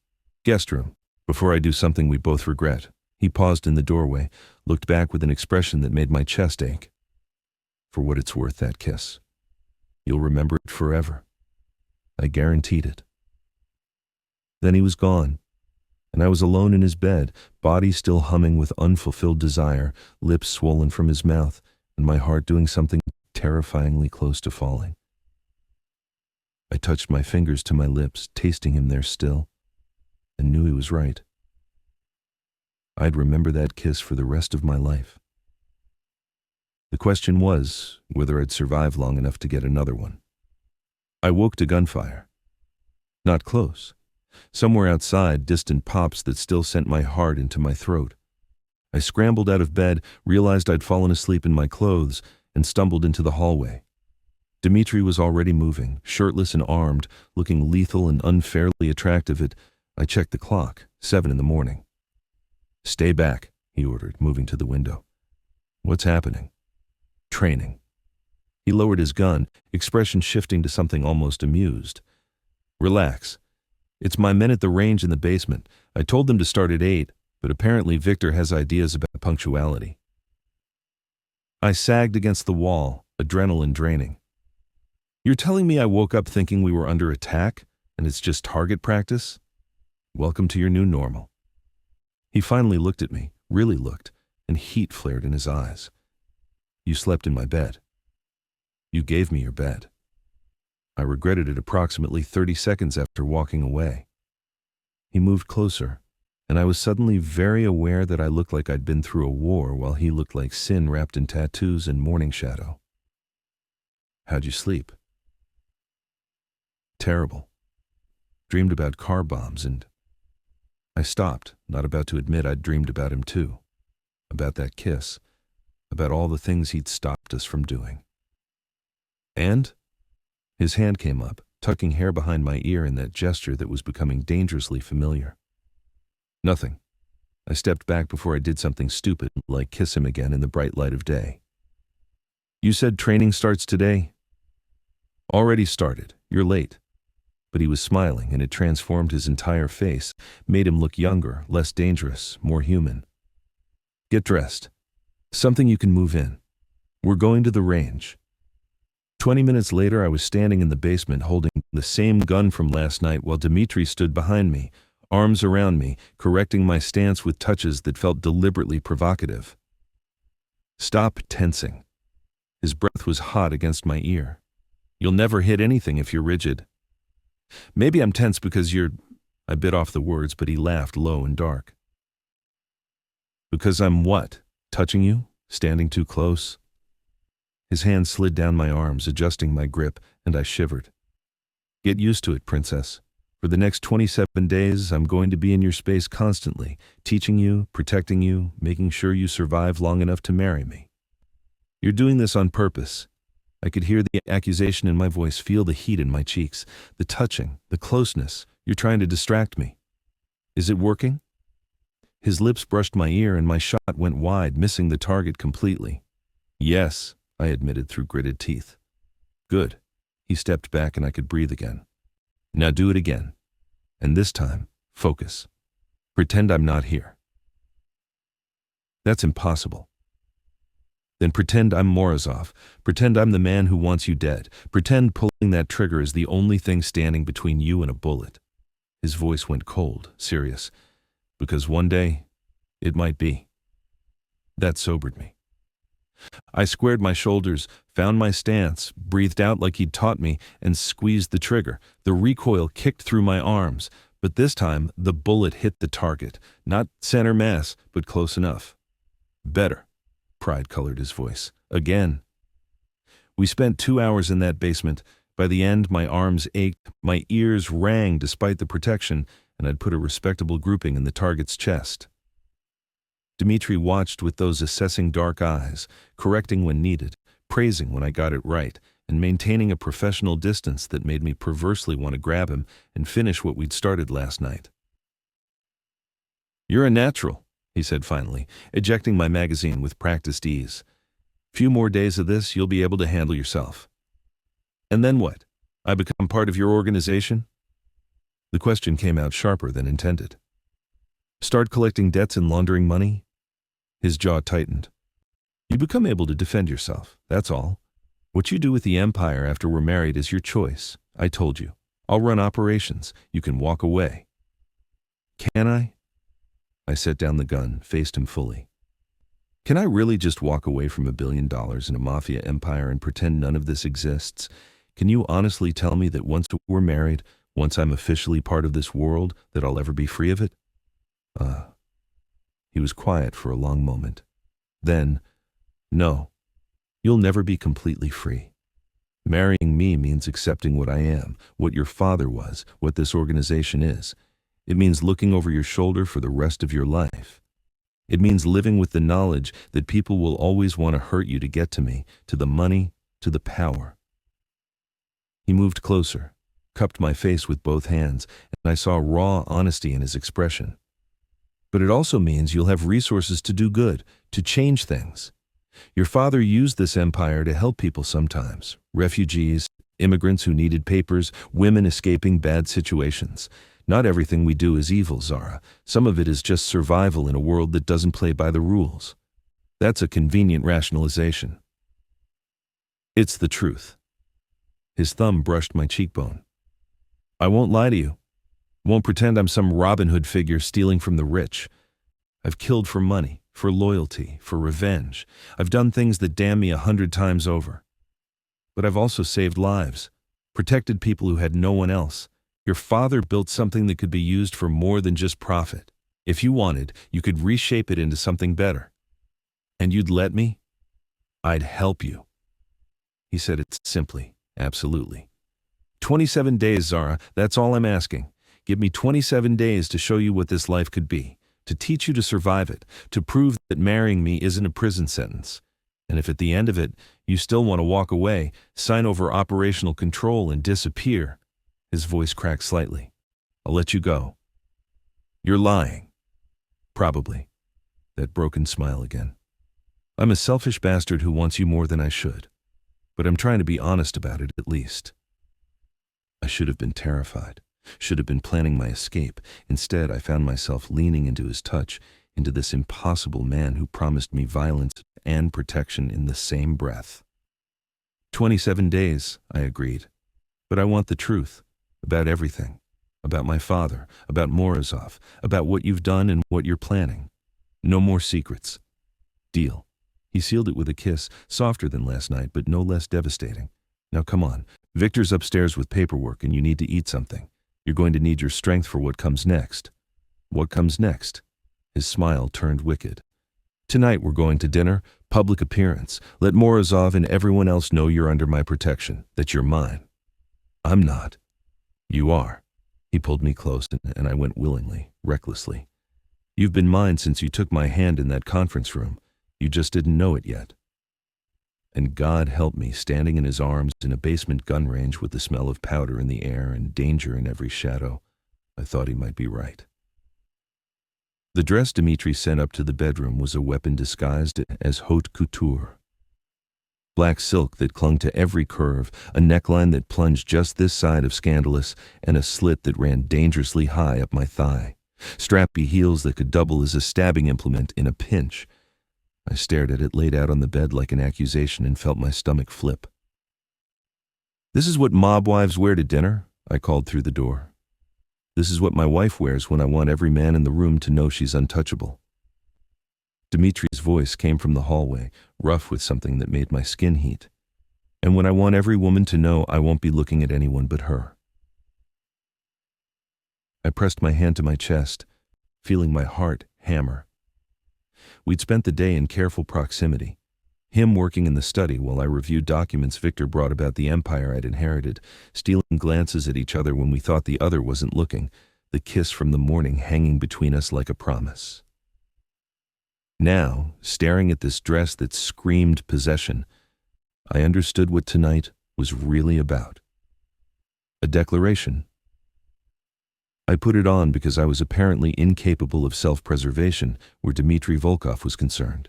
"Guest room. Before I do something we both regret." He paused in the doorway, looked back with an expression that made my chest ache. "For what it's worth, that kiss. You'll remember it forever. I guaranteed it." Then he was gone, and I was alone in his bed, body still humming with unfulfilled desire, lips swollen from his mouth, and my heart doing something terrifyingly close to falling. I touched my fingers to my lips, tasting him there still, and knew he was right. I'd remember that kiss for the rest of my life. The question was whether I'd survive long enough to get another one. I woke to gunfire. Not close. Somewhere outside, distant pops that still sent my heart into my throat. I scrambled out of bed, realized I'd fallen asleep in my clothes, and stumbled into the hallway. Dmitri was already moving, shirtless and armed, looking lethal and unfairly attractive. I checked the clock, 7 in the morning. "Stay back," he ordered, moving to the window. "What's happening?" "Training." He lowered his gun, expression shifting to something almost amused. "Relax. It's my men at the range in the basement. I told them to start at 8, but apparently Victor has ideas about punctuality." I sagged against the wall, adrenaline draining. "You're telling me I woke up thinking we were under attack, and it's just target practice? Welcome to your new normal." He finally looked at me, really looked, and heat flared in his eyes. "You slept in my bed. You gave me your bed." I regretted it approximately 30 seconds after walking away. He moved closer, and I was suddenly very aware that I looked like I'd been through a war while he looked like sin wrapped in tattoos and morning shadow. "How'd you sleep?" "Terrible. Dreamed about car bombs and..." I stopped, not about to admit I'd dreamed about him too. About that kiss. About all the things he'd stopped us from doing. "And?" His hand came up, tucking hair behind my ear in that gesture that was becoming dangerously familiar. "Nothing." I stepped back before I did something stupid, like kiss him again in the bright light of day. "You said training starts today?" "Already started. You're late." But he was smiling, and it transformed his entire face, made him look younger, less dangerous, more human. Get dressed. Something you can move in. We're going to the range." 20 minutes later, I was standing in the basement holding the same gun from last night while Dmitri stood behind me, arms around me, correcting my stance with touches that felt deliberately provocative. "Stop tensing." His breath was hot against my ear. "You'll never hit anything if you're rigid." "Maybe I'm tense because you're—" I bit off the words, but he laughed low and dark. "Because I'm what? Touching you? Standing too close?" His hand slid down my arms, adjusting my grip, and I shivered. "Get used to it, princess. For the next 27 days, I'm going to be in your space constantly, teaching you, protecting you, making sure you survive long enough to marry me. You're doing this on purpose." I could hear the accusation in my voice, feel the heat in my cheeks, the touching, the closeness. "You're trying to distract me. Is it working?" His lips brushed my ear and my shot went wide, missing the target completely. "Yes," I admitted through gritted teeth. "Good." He stepped back and I could breathe again. "Now do it again. And this time, focus. Pretend I'm not here." "That's impossible." "Then pretend I'm Morozov. Pretend I'm the man who wants you dead. Pretend pulling that trigger is the only thing standing between you and a bullet." His voice went cold, serious. "Because one day, it might be." That sobered me. I squared my shoulders, found my stance, breathed out like he'd taught me, and squeezed the trigger. The recoil kicked through my arms, but this time the bullet hit the target. Not center mass, but close enough. "Better." Pride colored his voice. "Again." We spent 2 hours in that basement. By the end, my arms ached, my ears rang despite the protection, and I'd put a respectable grouping in the target's chest. Dmitri watched with those assessing dark eyes, correcting when needed, praising when I got it right, and maintaining a professional distance that made me perversely want to grab him and finish what we'd started last night. "You're a natural," he said finally, ejecting my magazine with practiced ease. "Few more days of this, you'll be able to handle yourself." "And then what? I become part of your organization?" The question came out sharper than intended. "Start collecting debts and laundering money?" His jaw tightened. "You become able to defend yourself, that's all. What you do with the empire after we're married is your choice. I told you. I'll run operations. You can walk away." "Can I?" I set down the gun, faced him fully. "Can I really just walk away from $1 billion in a mafia empire and pretend none of this exists? Can you honestly tell me that once we're married, once I'm officially part of this world, that I'll ever be free of it?" He was quiet for a long moment. Then, "No, you'll never be completely free. Marrying me means accepting what I am, what your father was, what this organization is. It means looking over your shoulder for the rest of your life. It means living with the knowledge that people will always want to hurt you to get to me, to the money, to the power." He moved closer, cupped my face with both hands, and I saw raw honesty in his expression. "But it also means you'll have resources to do good, to change things. Your father used this empire to help people sometimes. Refugees, immigrants who needed papers, women escaping bad situations. Not everything we do is evil, Zara. Some of it is just survival in a world that doesn't play by the rules. That's a convenient rationalization." "It's the truth." His thumb brushed my cheekbone. "I won't lie to you. Won't pretend I'm some Robin Hood figure stealing from the rich. I've killed for money, for loyalty, for revenge. I've done things that damn me 100 times over. But I've also saved lives, protected people who had no one else. Your father built something that could be used for more than just profit. If you wanted, you could reshape it into something better. And you'd let me? I'd help you." He said it simply, absolutely. 27 days, Zara, that's all I'm asking. Give me 27 days to show you what this life could be, to teach you to survive it, to prove that marrying me isn't a prison sentence. And if at the end of it, you still want to walk away, sign over operational control and disappear." His voice cracked slightly. "I'll let you go." "You're lying." "Probably." That broken smile again. "I'm a selfish bastard who wants you more than I should. But I'm trying to be honest about it at least." I should have been terrified. Should have been planning my escape. Instead, I found myself leaning into his touch, into this impossible man who promised me violence and protection in the same breath. 27 days, I agreed. But I want the truth, about everything. About my father, about Morozov, about what you've done and what you're planning. No more secrets. Deal. He sealed it with a kiss, softer than last night, but no less devastating. Now come on. Victor's upstairs with paperwork and you need to eat something. You're going to need your strength for what comes next. What comes next? His smile turned wicked. Tonight we're going to dinner, public appearance. Let Morozov and everyone else know you're under my protection, that you're mine. I'm not. You are. He pulled me close and I went willingly, recklessly. You've been mine since you took my hand in that conference room. You just didn't know it yet. And God help me, standing in his arms in a basement gun range with the smell of powder in the air and danger in every shadow, I thought he might be right. The dress Dmitri sent up to the bedroom was a weapon disguised as haute couture. Black silk that clung to every curve, a neckline that plunged just this side of scandalous, and a slit that ran dangerously high up my thigh. Strappy heels that could double as a stabbing implement in a pinch. I stared at it laid out on the bed like an accusation and felt my stomach flip. This is what mob wives wear to dinner, I called through the door. This is what my wife wears when I want every man in the room to know she's untouchable. Dmitri's voice came from the hallway, rough with something that made my skin heat. And when I want every woman to know I won't be looking at anyone but her. I pressed my hand to my chest, feeling my heart hammer. We'd spent the day in careful proximity, him working in the study while I reviewed documents Victor brought about the empire I'd inherited, stealing glances at each other when we thought the other wasn't looking, the kiss from the morning hanging between us like a promise. Now, staring at this dress that screamed possession, I understood what tonight was really about. A declaration. I put it on because I was apparently incapable of self-preservation where Dmitri Volkov was concerned.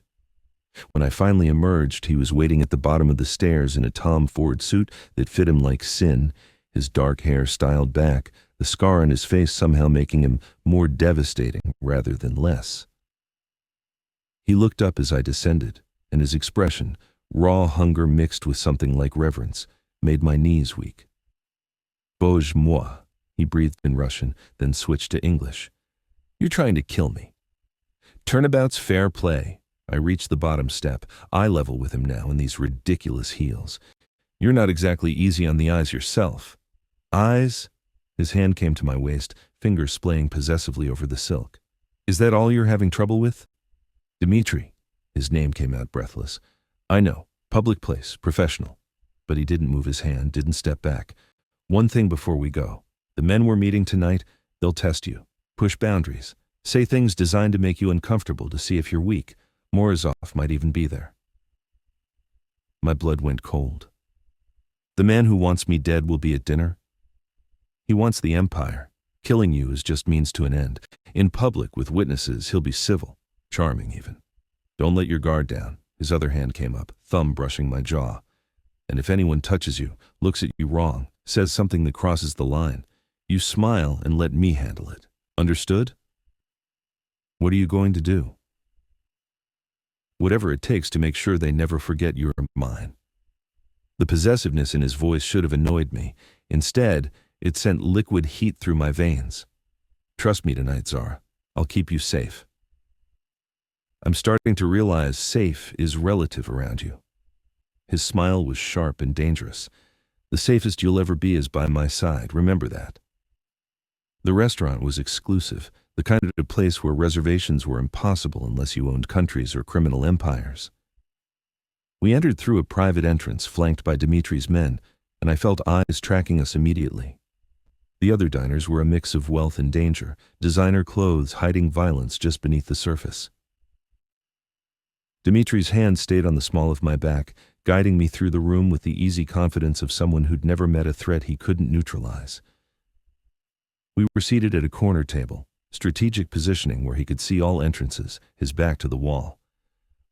When I finally emerged, he was waiting at the bottom of the stairs in a Tom Ford suit that fit him like sin, his dark hair styled back, the scar on his face somehow making him more devastating rather than less. He looked up as I descended, and his expression, raw hunger mixed with something like reverence, made my knees weak. Bozhe moi, he breathed in Russian, then switched to English. You're trying to kill me. Turnabout's fair play. I reached the bottom step, eye level with him now in these ridiculous heels. You're not exactly easy on the eyes yourself. Eyes? His hand came to my waist, fingers splaying possessively over the silk. Is that all you're having trouble with? Dmitri. His name came out breathless. I know, public place, professional. But he didn't move his hand, didn't step back. One thing before we go. The men we're meeting tonight, they'll test you, push boundaries, say things designed to make you uncomfortable to see if you're weak. Morozov might even be there. My blood went cold. The man who wants me dead will be at dinner. He wants the empire. Killing you is just means to an end. In public, with witnesses, he'll be civil, charming even. Don't let your guard down. His other hand came up, thumb brushing my jaw. And if anyone touches you, looks at you wrong, says something that crosses the line, you smile and let me handle it. Understood? What are you going to do? Whatever it takes to make sure they never forget you're mine. The possessiveness in his voice should have annoyed me. Instead, it sent liquid heat through my veins. Trust me tonight, Zara. I'll keep you safe. I'm starting to realize safe is relative around you. His smile was sharp and dangerous. The safest you'll ever be is by my side, remember that. The restaurant was exclusive, the kind of place where reservations were impossible unless you owned countries or criminal empires. We entered through a private entrance flanked by Dmitri's men, and I felt eyes tracking us immediately. The other diners were a mix of wealth and danger, designer clothes hiding violence just beneath the surface. Dmitri's hand stayed on the small of my back, guiding me through the room with the easy confidence of someone who'd never met a threat he couldn't neutralize. We were seated at a corner table, strategic positioning where he could see all entrances, his back to the wall.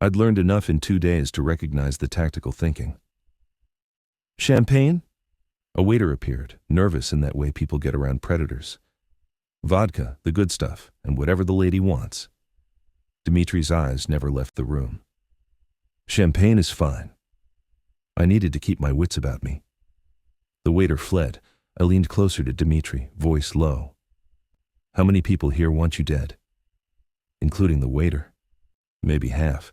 I'd learned enough in 2 days to recognize the tactical thinking. Champagne? A waiter appeared, nervous in that way people get around predators. Vodka, the good stuff, and whatever the lady wants. Dmitri's eyes never left the room. Champagne is fine. I needed to keep my wits about me. The waiter fled. I leaned closer to Dmitri, voice low. How many people here want you dead? Including the waiter. Maybe half.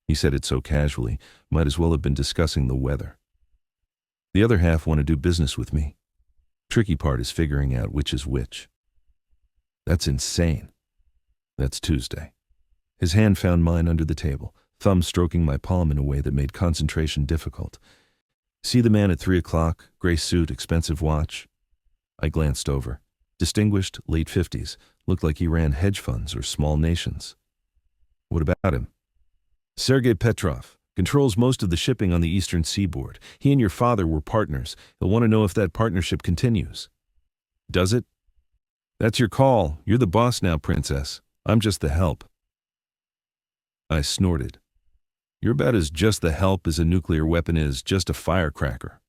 He said it so casually, might as well have been discussing the weather. The other half want to do business with me. Tricky part is figuring out which is which. That's insane. That's Tuesday. His hand found mine under the table, thumb stroking my palm in a way that made concentration difficult. See the man at 3 o'clock, gray suit, expensive watch? I glanced over. Distinguished, late 50s, looked like he ran hedge funds or small nations. What about him? Sergei Petrov. Controls most of the shipping on the eastern seaboard. He and your father were partners. He'll want to know if that partnership continues. Does it? That's your call. You're the boss now, princess. I'm just the help. I snorted. You're about as just the help as a nuclear weapon is just a firecracker.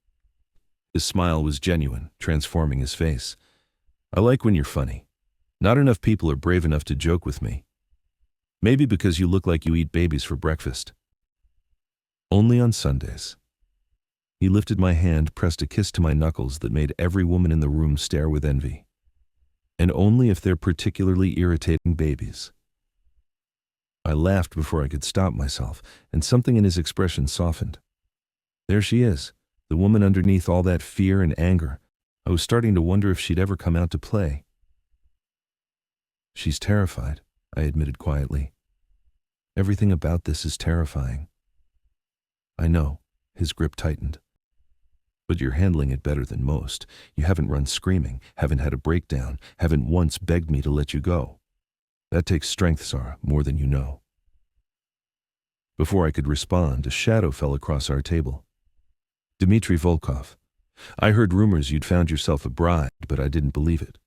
His smile was genuine, transforming his face. I like when you're funny. Not enough people are brave enough to joke with me. Maybe because you look like you eat babies for breakfast. Only on Sundays. He lifted my hand, pressed a kiss to my knuckles that made every woman in the room stare with envy. And only if they're particularly irritating babies. I laughed before I could stop myself, and something in his expression softened. There she is, the woman underneath all that fear and anger. I was starting to wonder if she'd ever come out to play. She's terrified, I admitted quietly. Everything about this is terrifying. I know, his grip tightened. But you're handling it better than most. You haven't run screaming, haven't had a breakdown, haven't once begged me to let you go. That takes strength, Zara, more than you know. Before I could respond, a shadow fell across our table. Dmitri Volkov. I heard rumors you'd found yourself a bride, but I didn't believe it.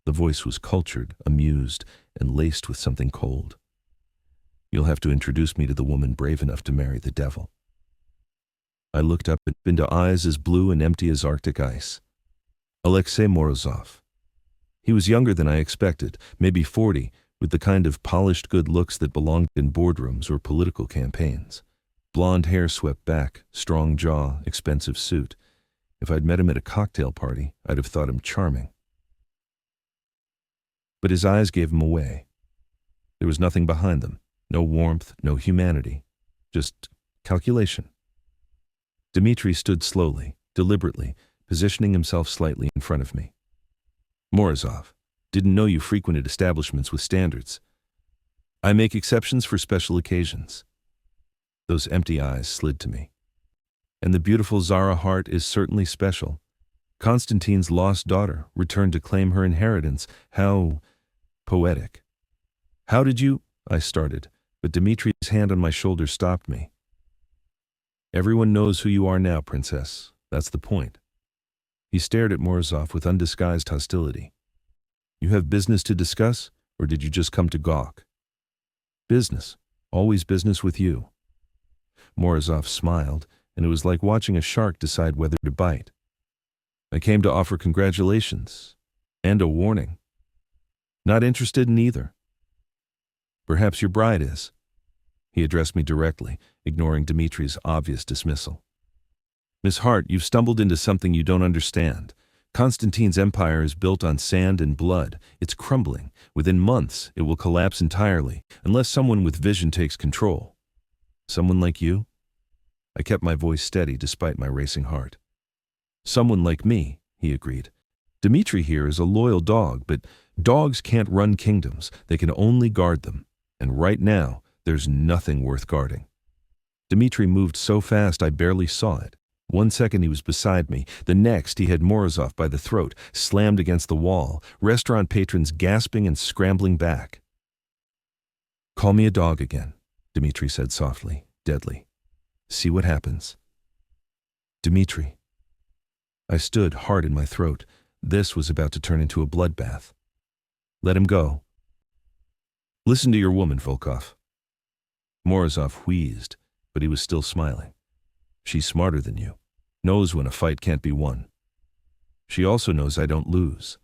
The voice was cultured, amused, and laced with something cold. You'll have to introduce me to the woman brave enough to marry the devil. I looked up into eyes as blue and empty as Arctic ice. Alexei Morozov. He was younger than I expected, maybe 40, with the kind of polished good looks that belonged in boardrooms or political campaigns. Blonde hair swept back, strong jaw, expensive suit. If I'd met him at a cocktail party, I'd have thought him charming. But his eyes gave him away. There was nothing behind them. No warmth, no humanity, just calculation. Dmitri stood slowly, deliberately, positioning himself slightly in front of me. Morozov, didn't know you frequented establishments with standards. I make exceptions for special occasions. Those empty eyes slid to me. And the beautiful Zara Hart is certainly special. Konstantine's lost daughter returned to claim her inheritance. How poetic. How did you? I started. But Dmitri's hand on my shoulder stopped me. Everyone knows who you are now, princess. That's the point. He stared at Morozov with undisguised hostility. You have business to discuss, or did you just come to gawk? Business. Always business with you. Morozov smiled, and it was like watching a shark decide whether to bite. I came to offer congratulations, and a warning. Not interested in either. Perhaps your bride is. He addressed me directly, ignoring Dmitri's obvious dismissal. Miss Hart, you've stumbled into something you don't understand. Konstantine's empire is built on sand and blood. It's crumbling. Within months, it will collapse entirely, unless someone with vision takes control. Someone like you? I kept my voice steady despite my racing heart. Someone like me, he agreed. Dmitri here is a loyal dog, but dogs can't run kingdoms. They can only guard them. And right now, there's nothing worth guarding. Dmitri moved so fast I barely saw it. 1 second he was beside me. The next he had Morozov by the throat, slammed against the wall, restaurant patrons gasping and scrambling back. Call me a dog again, Dmitri said softly, deadly. See what happens. Dmitri. I stood, heart in my throat. This was about to turn into a bloodbath. Let him go. Listen to your woman, Volkov. Morozov wheezed, but he was still smiling. She's smarter than you. Knows when a fight can't be won. She also knows I don't lose.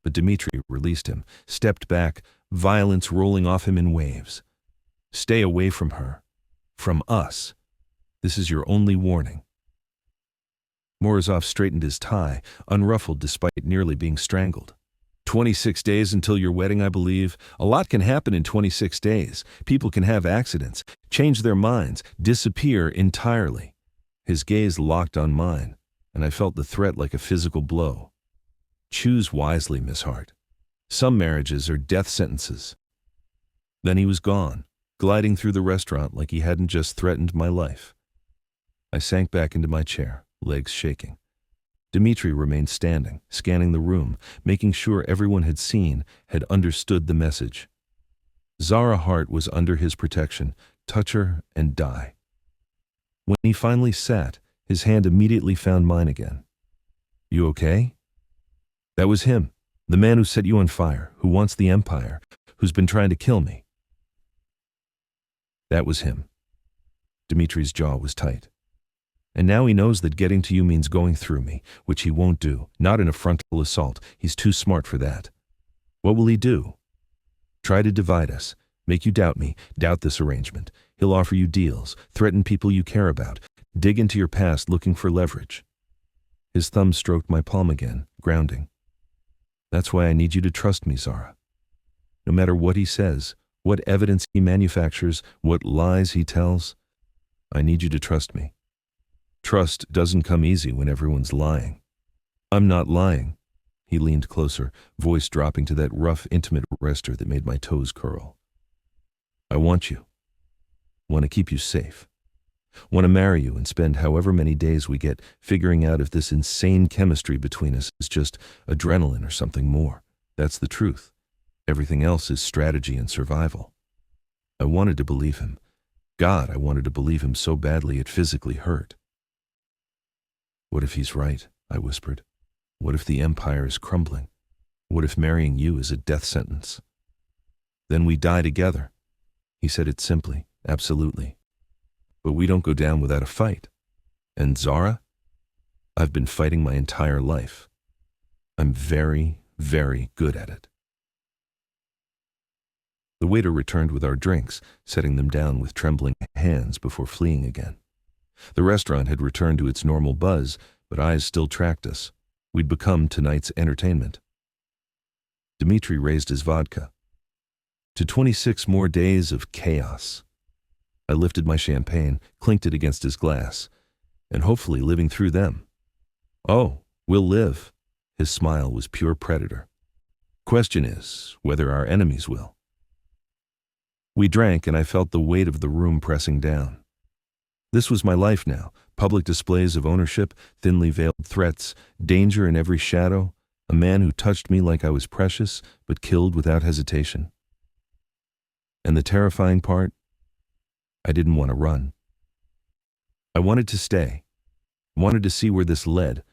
But Dmitri released him, stepped back, violence rolling off him in waves. Stay away from her. From us. This is your only warning. Morozov straightened his tie, unruffled despite nearly being strangled. 26 days until your wedding, I believe. A lot can happen in 26 days. People can have accidents, change their minds, disappear entirely. His gaze locked on mine, and I felt the threat like a physical blow. Choose wisely, Miss Hart. Some marriages are death sentences. Then he was gone, gliding through the restaurant like he hadn't just threatened my life. I sank back into my chair, legs shaking. Dmitri remained standing, scanning the room, making sure everyone had seen, had understood the message. Zara Hart was under his protection. Touch her and die. When he finally sat, his hand immediately found mine again. You okay? That was him, the man who set you on fire, who wants the empire, who's been trying to kill me. That was him. Dmitri's jaw was tight. And now he knows that getting to you means going through me, which he won't do, not in a frontal assault. He's too smart for that. What will he do? Try to divide us, make you doubt me, doubt this arrangement. He'll offer you deals, threaten people you care about, dig into your past looking for leverage. His thumb stroked my palm again, grounding. That's why I need you to trust me, Zara. No matter what he says, what evidence he manufactures, what lies he tells, I need you to trust me. Trust doesn't come easy when everyone's lying. I'm not lying. He leaned closer, voice dropping to that rough, intimate whisper that made my toes curl. I want you. Want to keep you safe. Want to marry you and spend however many days we get figuring out if this insane chemistry between us is just adrenaline or something more. That's the truth. Everything else is strategy and survival. I wanted to believe him. God, I wanted to believe him so badly it physically hurt. What if he's right? I whispered. What if the empire is crumbling? What if marrying you is a death sentence? Then we die together. He said it simply, absolutely. But we don't go down without a fight. And Zara? I've been fighting my entire life. I'm very, very good at it. The waiter returned with our drinks, setting them down with trembling hands before fleeing again. The restaurant had returned to its normal buzz, but eyes still tracked us. We'd become tonight's entertainment. Dmitri raised his vodka. To 26 more days of chaos. I lifted my champagne, clinked it against his glass, and hopefully living through them. Oh, we'll live. His smile was pure predator. Question is whether our enemies will. We drank, and I felt the weight of the room pressing down. This was my life now, public displays of ownership, thinly veiled threats, danger in every shadow, a man who touched me like I was precious, but killed without hesitation. And the terrifying part? I didn't want to run. I wanted to stay, wanted to see where this led,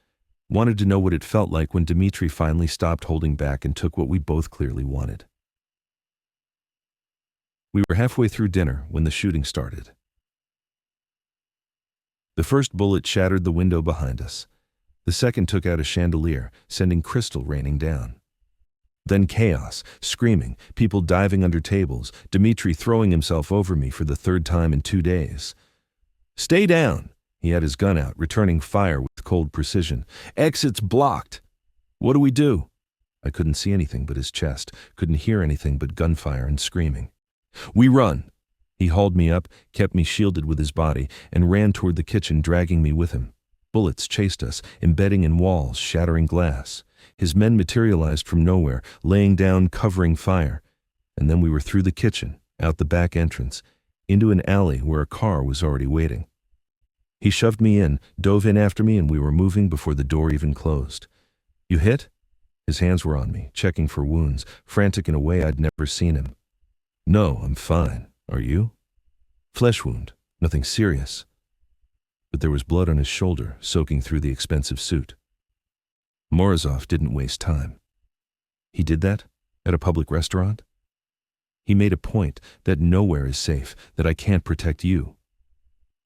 wanted to know what it felt like when Dmitri finally stopped holding back and took what we both clearly wanted. We were halfway through dinner when the shooting started. The first bullet shattered the window behind us. The second took out a chandelier, sending crystal raining down. Then chaos, screaming, people diving under tables, Dmitri throwing himself over me for the third time in 2 days. Stay down! He had his gun out, returning fire with cold precision. Exits blocked! What do we do? I couldn't see anything but his chest, couldn't hear anything but gunfire and screaming. We run! He hauled me up, kept me shielded with his body, and ran toward the kitchen, dragging me with him. Bullets chased us, embedding in walls, shattering glass. His men materialized from nowhere, laying down, covering fire. And then we were through the kitchen, out the back entrance, into an alley where a car was already waiting. He shoved me in, dove in after me, and we were moving before the door even closed. You hit? His hands were on me, checking for wounds, frantic in a way I'd never seen him. No, I'm fine. Are you? Flesh wound, nothing serious. But there was blood on his shoulder, soaking through the expensive suit. Morozov didn't waste time. He did that? At a public restaurant? He made a point that nowhere is safe, that I can't protect you.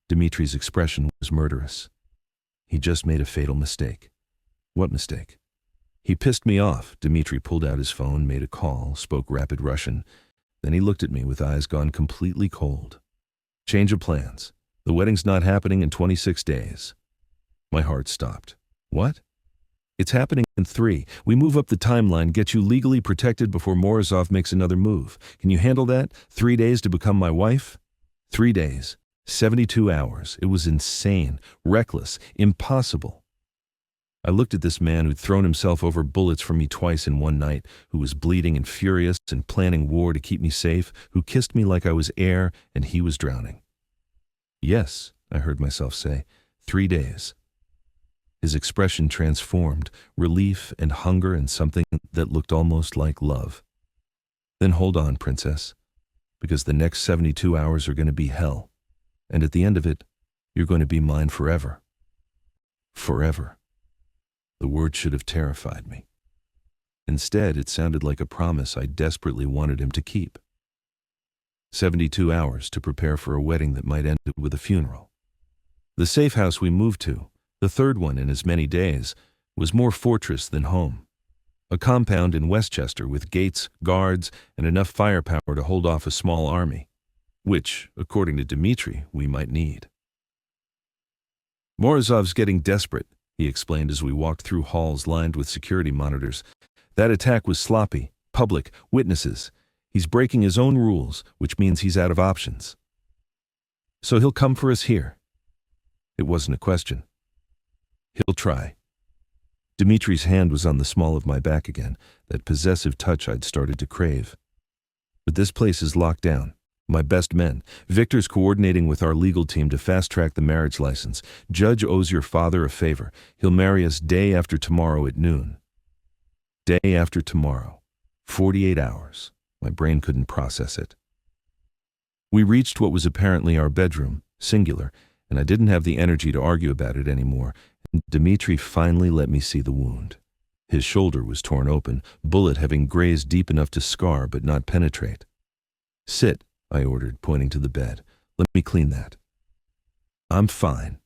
Dmitri's expression was murderous. He just made a fatal mistake. What mistake? He pissed me off. Dmitri pulled out his phone, made a call, spoke rapid Russian. Then he looked at me with eyes gone completely cold. Change of plans. The wedding's not happening in 26 days. My heart stopped. What? It's happening in 3. We move up the timeline, get you legally protected before Morozov makes another move. Can you handle that? 3 days to become my wife? 3 days. 72 hours. It was insane, reckless, impossible. I looked at this man who'd thrown himself over bullets for me twice in one night, who was bleeding and furious and planning war to keep me safe, who kissed me like I was air and he was drowning. Yes, I heard myself say, 3 days. His expression transformed, relief and hunger and something that looked almost like love. Then hold on, princess, because the next 72 hours are going to be hell. And at the end of it, you're going to be mine forever. Forever. The word should have terrified me. Instead, it sounded like a promise I desperately wanted him to keep. 72 hours to prepare for a wedding that might end with a funeral. The safe house we moved to, the third one in as many days, was more fortress than home. A compound in Westchester with gates, guards, and enough firepower to hold off a small army, which, according to Dmitri, we might need. Morozov's getting desperate, he explained as we walked through halls lined with security monitors. That attack was sloppy, public, witnesses. He's breaking his own rules, which means he's out of options. So he'll come for us here. It wasn't a question. He'll try. Dmitri's hand was on the small of my back again, that possessive touch I'd started to crave. But this place is locked down. My best men. Victor's coordinating with our legal team to fast-track the marriage license. Judge owes your father a favor. He'll marry us day after tomorrow at noon. Day after tomorrow. 48 hours. My brain couldn't process it. We reached what was apparently our bedroom, singular, and I didn't have the energy to argue about it anymore. Dmitri finally let me see the wound. His shoulder was torn open, bullet having grazed deep enough to scar but not penetrate. Sit, I ordered, pointing to the bed. Let me clean that. I'm fine.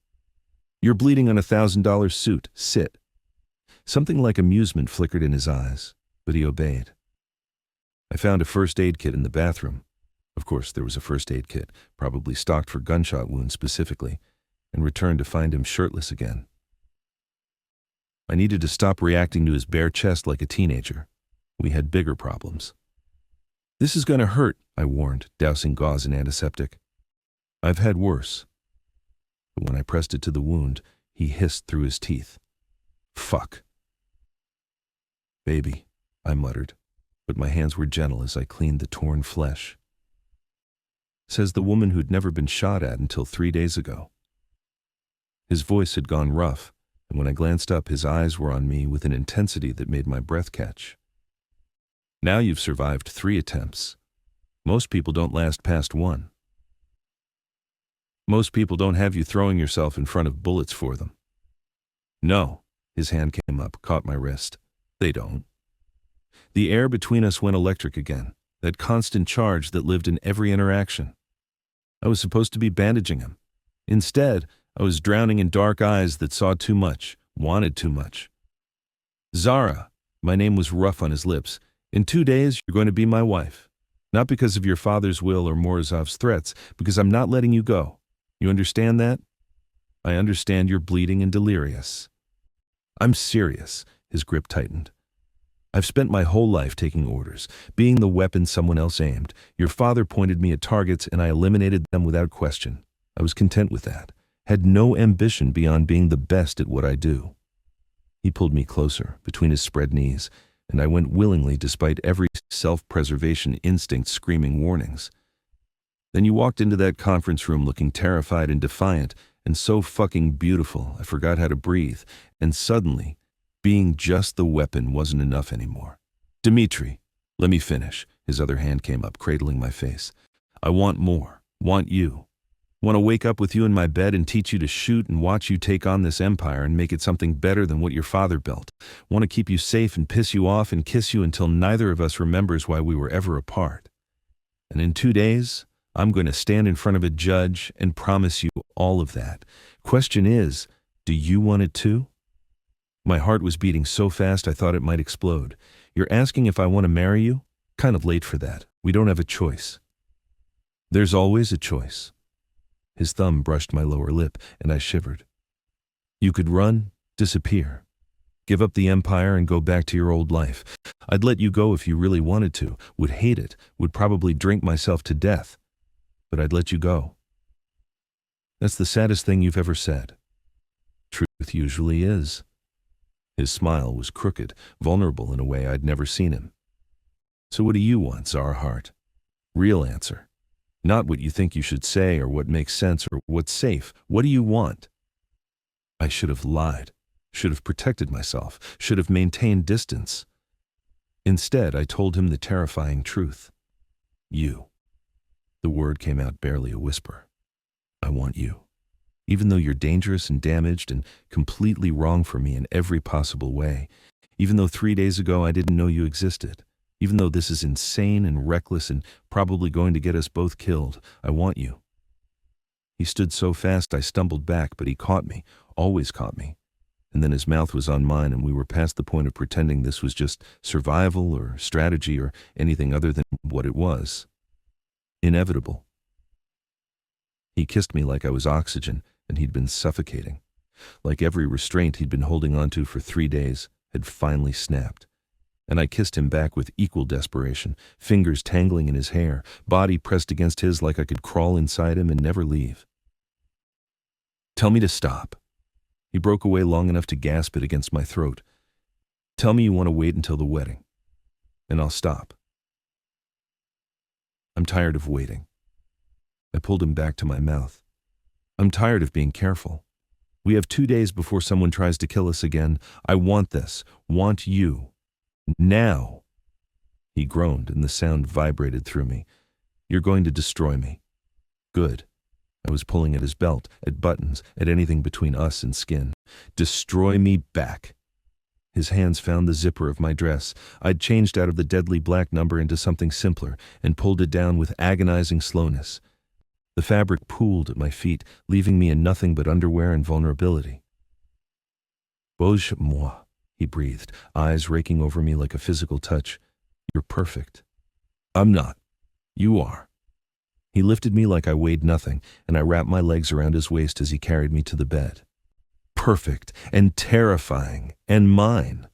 You're bleeding on $1,000 suit. Sit. Something like amusement flickered in his eyes, but he obeyed. I found a first aid kit in the bathroom. Of course, there was a first aid kit, probably stocked for gunshot wounds specifically, and returned to find him shirtless again. I needed to stop reacting to his bare chest like a teenager. We had bigger problems. This is going to hurt, I warned, dousing gauze in antiseptic. I've had worse. But when I pressed it to the wound, he hissed through his teeth. Fuck. Baby, I muttered, but my hands were gentle as I cleaned the torn flesh. Says the woman who'd never been shot at until 3 days ago. His voice had gone rough, and when I glanced up, his eyes were on me with an intensity that made my breath catch. Now you've survived 3 attempts. Most people don't last past 1. Most people don't have you throwing yourself in front of bullets for them. No, his hand came up, caught my wrist. They don't. The air between us went electric again, that constant charge that lived in every interaction. I was supposed to be bandaging him. Instead, I was drowning in dark eyes that saw too much, wanted too much. Zara, my name was rough on his lips. In 2 days, you're going to be my wife. Not because of your father's will or Morozov's threats, because I'm not letting you go. You understand that? I understand you're bleeding and delirious. I'm serious, his grip tightened. I've spent my whole life taking orders, being the weapon someone else aimed. Your father pointed me at targets and I eliminated them without question. I was content with that, had no ambition beyond being the best at what I do. He pulled me closer, between his spread knees, and I went willingly despite every self-preservation instinct screaming warnings. Then you walked into that conference room looking terrified and defiant, and so fucking beautiful I forgot how to breathe, and suddenly, being just the weapon wasn't enough anymore. Dmitri, let me finish. His other hand came up, cradling my face. I want more. Want you. Want to wake up with you in my bed and teach you to shoot and watch you take on this empire and make it something better than what your father built. Want to keep you safe and piss you off and kiss you until neither of us remembers why we were ever apart. And in 2 days, I'm going to stand in front of a judge and promise you all of that. Question is, do you want it too? My heart was beating so fast I thought it might explode. You're asking if I want to marry you? Kind of late for that. We don't have a choice. There's always a choice. His thumb brushed my lower lip, and I shivered. You could run, disappear. Give up the empire and go back to your old life. I'd let you go if you really wanted to, would hate it, would probably drink myself to death. But I'd let you go. That's the saddest thing you've ever said. Truth usually is. His smile was crooked, vulnerable in a way I'd never seen him. So what do you want, Zara Hart? Real answer. Not what you think you should say or what makes sense or what's safe. What do you want? I should have lied, should have protected myself, should have maintained distance. Instead, I told him the terrifying truth. You. The word came out barely a whisper. I want you. Even though you're dangerous and damaged and completely wrong for me in every possible way. Even though 3 days ago I didn't know you existed. Even though this is insane and reckless and probably going to get us both killed, I want you. He stood so fast I stumbled back, but he caught me, always caught me. And then his mouth was on mine and we were past the point of pretending this was just survival or strategy or anything other than what it was. Inevitable. He kissed me like I was oxygen and he'd been suffocating. Like every restraint he'd been holding onto for 3 days had finally snapped. And I kissed him back with equal desperation, fingers tangling in his hair, body pressed against his like I could crawl inside him and never leave. Tell me to stop. He broke away long enough to gasp it against my throat. Tell me you want to wait until the wedding, and I'll stop. I'm tired of waiting. I pulled him back to my mouth. I'm tired of being careful. We have 2 days before someone tries to kill us again. I want this, want you. Now. He groaned and the sound vibrated through me. You're going to destroy me. Good. I was pulling at his belt, at buttons, at anything between us and skin. Destroy me back. His hands found the zipper of my dress. I'd changed out of the deadly black number into something simpler and pulled it down with agonizing slowness. The fabric pooled at my feet, leaving me in nothing but underwear and vulnerability. Bouge moi, he breathed, eyes raking over me like a physical touch. You're perfect. I'm not. You are. He lifted me like I weighed nothing, and I wrapped my legs around his waist as he carried me to the bed. Perfect and terrifying and mine.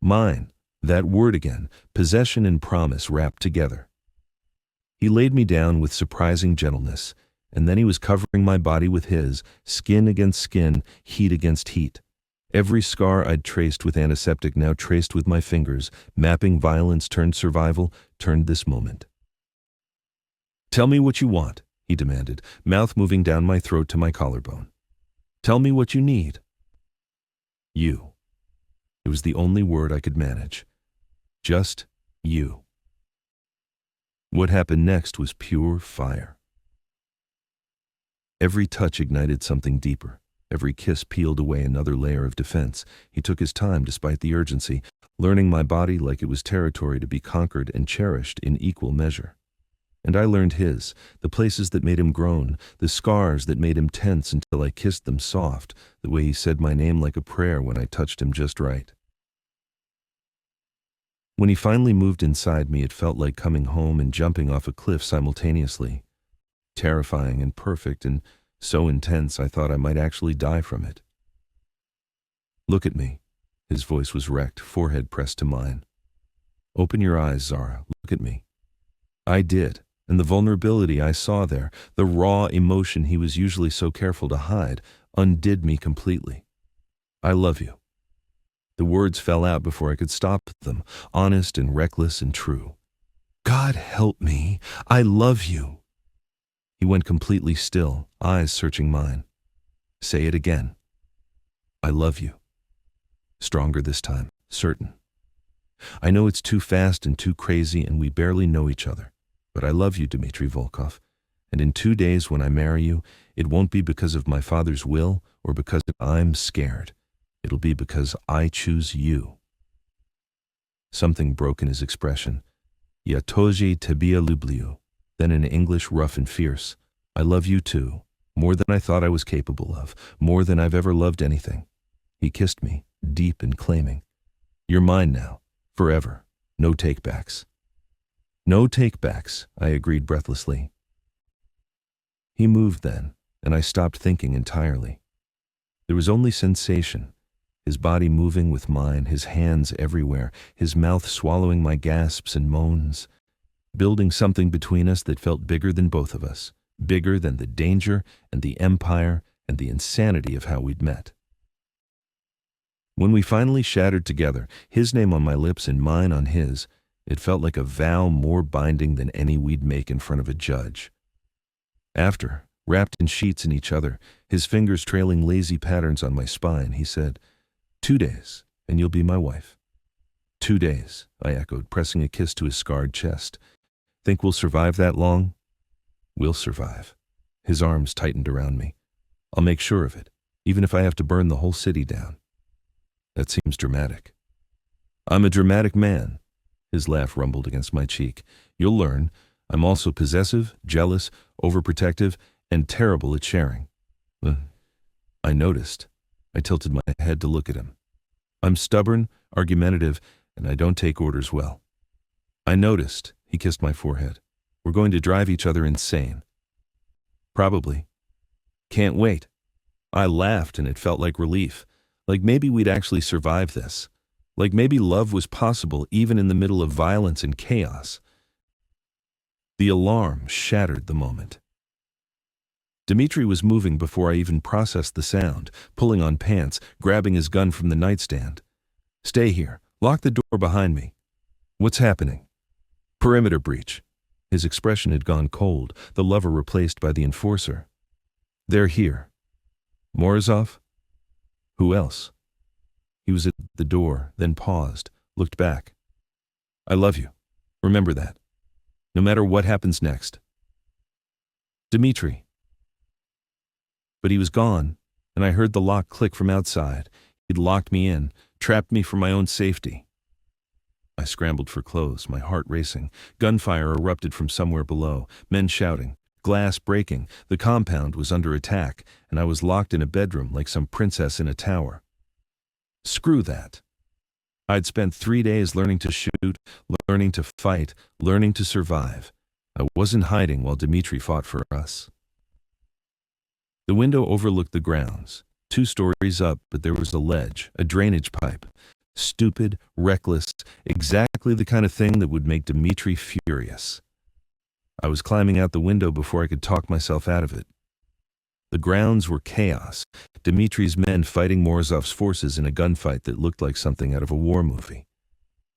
Mine, that word again, possession and promise wrapped together. He laid me down with surprising gentleness, and then he was covering my body with his, skin against skin, heat against heat. Every scar I'd traced with antiseptic now traced with my fingers, mapping violence turned survival, turned this moment. Tell me what you want, he demanded, mouth moving down my throat to my collarbone. Tell me what you need. You. It was the only word I could manage. Just you. What happened next was pure fire. Every touch ignited something deeper. Every kiss peeled away another layer of defense. He took his time despite the urgency, learning my body like it was territory to be conquered and cherished in equal measure. And I learned his, the places that made him groan, the scars that made him tense until I kissed them soft, the way he said my name like a prayer when I touched him just right. When he finally moved inside me, it felt like coming home and jumping off a cliff simultaneously. Terrifying and perfect and so intense I thought I might actually die from it. Look at me. His voice was wrecked, forehead pressed to mine. Open your eyes, Zara. Look at me. I did. And the vulnerability I saw there, the raw emotion he was usually so careful to hide, undid me completely. I love you. The words fell out before I could stop them, honest and reckless and true. God help me, I love you. He went completely still, eyes searching mine. Say it again. I love you. Stronger this time, certain. I know it's too fast and too crazy and we barely know each other. But I love you, Dmitry Volkov, and in 2 days when I marry you, it won't be because of my father's will or because I'm scared. It'll be because I choose you. Something broke in his expression. Я тоже тебя люблю. Then in English, rough and fierce. I love you too, more than I thought I was capable of, more than I've ever loved anything. He kissed me, deep and claiming. You're mine now, forever. No takebacks. No takebacks, I agreed breathlessly. He moved then, and I stopped thinking entirely. There was only sensation, his body moving with mine, his hands everywhere, his mouth swallowing my gasps and moans, building something between us that felt bigger than both of us, bigger than the danger and the empire and the insanity of how we'd met. When we finally shattered together, his name on my lips and mine on his, it felt like a vow more binding than any we'd make in front of a judge. After, wrapped in sheets in each other, his fingers trailing lazy patterns on my spine, he said, 2 days, and you'll be my wife. 2 days, I echoed, pressing a kiss to his scarred chest. Think we'll survive that long? We'll survive. His arms tightened around me. I'll make sure of it, even if I have to burn the whole city down. That seems dramatic. I'm a dramatic man. His laugh rumbled against my cheek. You'll learn. I'm also possessive, jealous, overprotective, and terrible at sharing. I noticed. I tilted my head to look at him. I'm stubborn, argumentative, and I don't take orders well. I noticed. He kissed my forehead. We're going to drive each other insane. Probably. Can't wait. I laughed, and it felt like relief. Like maybe we'd actually survive this. Like maybe love was possible even in the middle of violence and chaos. The alarm shattered the moment. Dmitri was moving before I even processed the sound, pulling on pants, grabbing his gun from the nightstand. Stay here. Lock the door behind me. What's happening? Perimeter breach. His expression had gone cold, the lover replaced by the enforcer. They're here. Morozov? Who else? He was at the door, then paused, looked back. I love you. Remember that. No matter what happens next. Dmitri. But he was gone, and I heard the lock click from outside. He'd locked me in, trapped me for my own safety. I scrambled for clothes, my heart racing. Gunfire erupted from somewhere below, men shouting, glass breaking. The compound was under attack, and I was locked in a bedroom like some princess in a tower. Screw that. I'd spent 3 days learning to shoot, learning to fight, learning to survive. I wasn't hiding while Dmitri fought for us. The window overlooked the grounds, 2 stories up, but there was a ledge, a drainage pipe. Stupid, reckless, exactly the kind of thing that would make Dmitri furious. I was climbing out the window before I could talk myself out of it. The grounds were chaos, Dmitri's men fighting Morozov's forces in a gunfight that looked like something out of a war movie.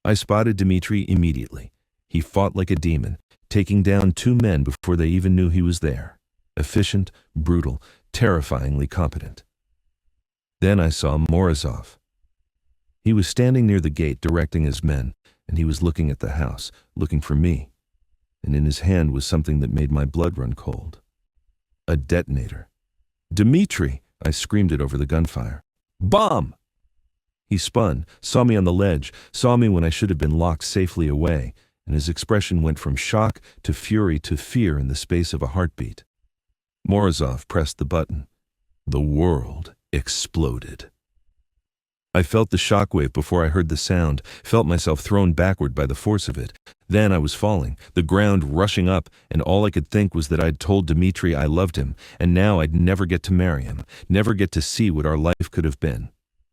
I spotted Dmitri immediately. He fought like a demon, taking down 2 men before they even knew he was there. Efficient, brutal, terrifyingly competent. Then I saw Morozov. He was standing near the gate directing his men, and he was looking at the house, looking for me. And in his hand was something that made my blood run cold. A detonator. Dmitri! I screamed it over the gunfire. Bomb! He spun, saw me on the ledge, saw me when I should have been locked safely away, and his expression went from shock to fury to fear in the space of a heartbeat. Morozov pressed the button. The world exploded. I felt the shockwave before I heard the sound, felt myself thrown backward by the force of it. Then I was falling, the ground rushing up, and all I could think was that I'd told Dmitri I loved him, and now I'd never get to marry him, never get to see what our life could have been.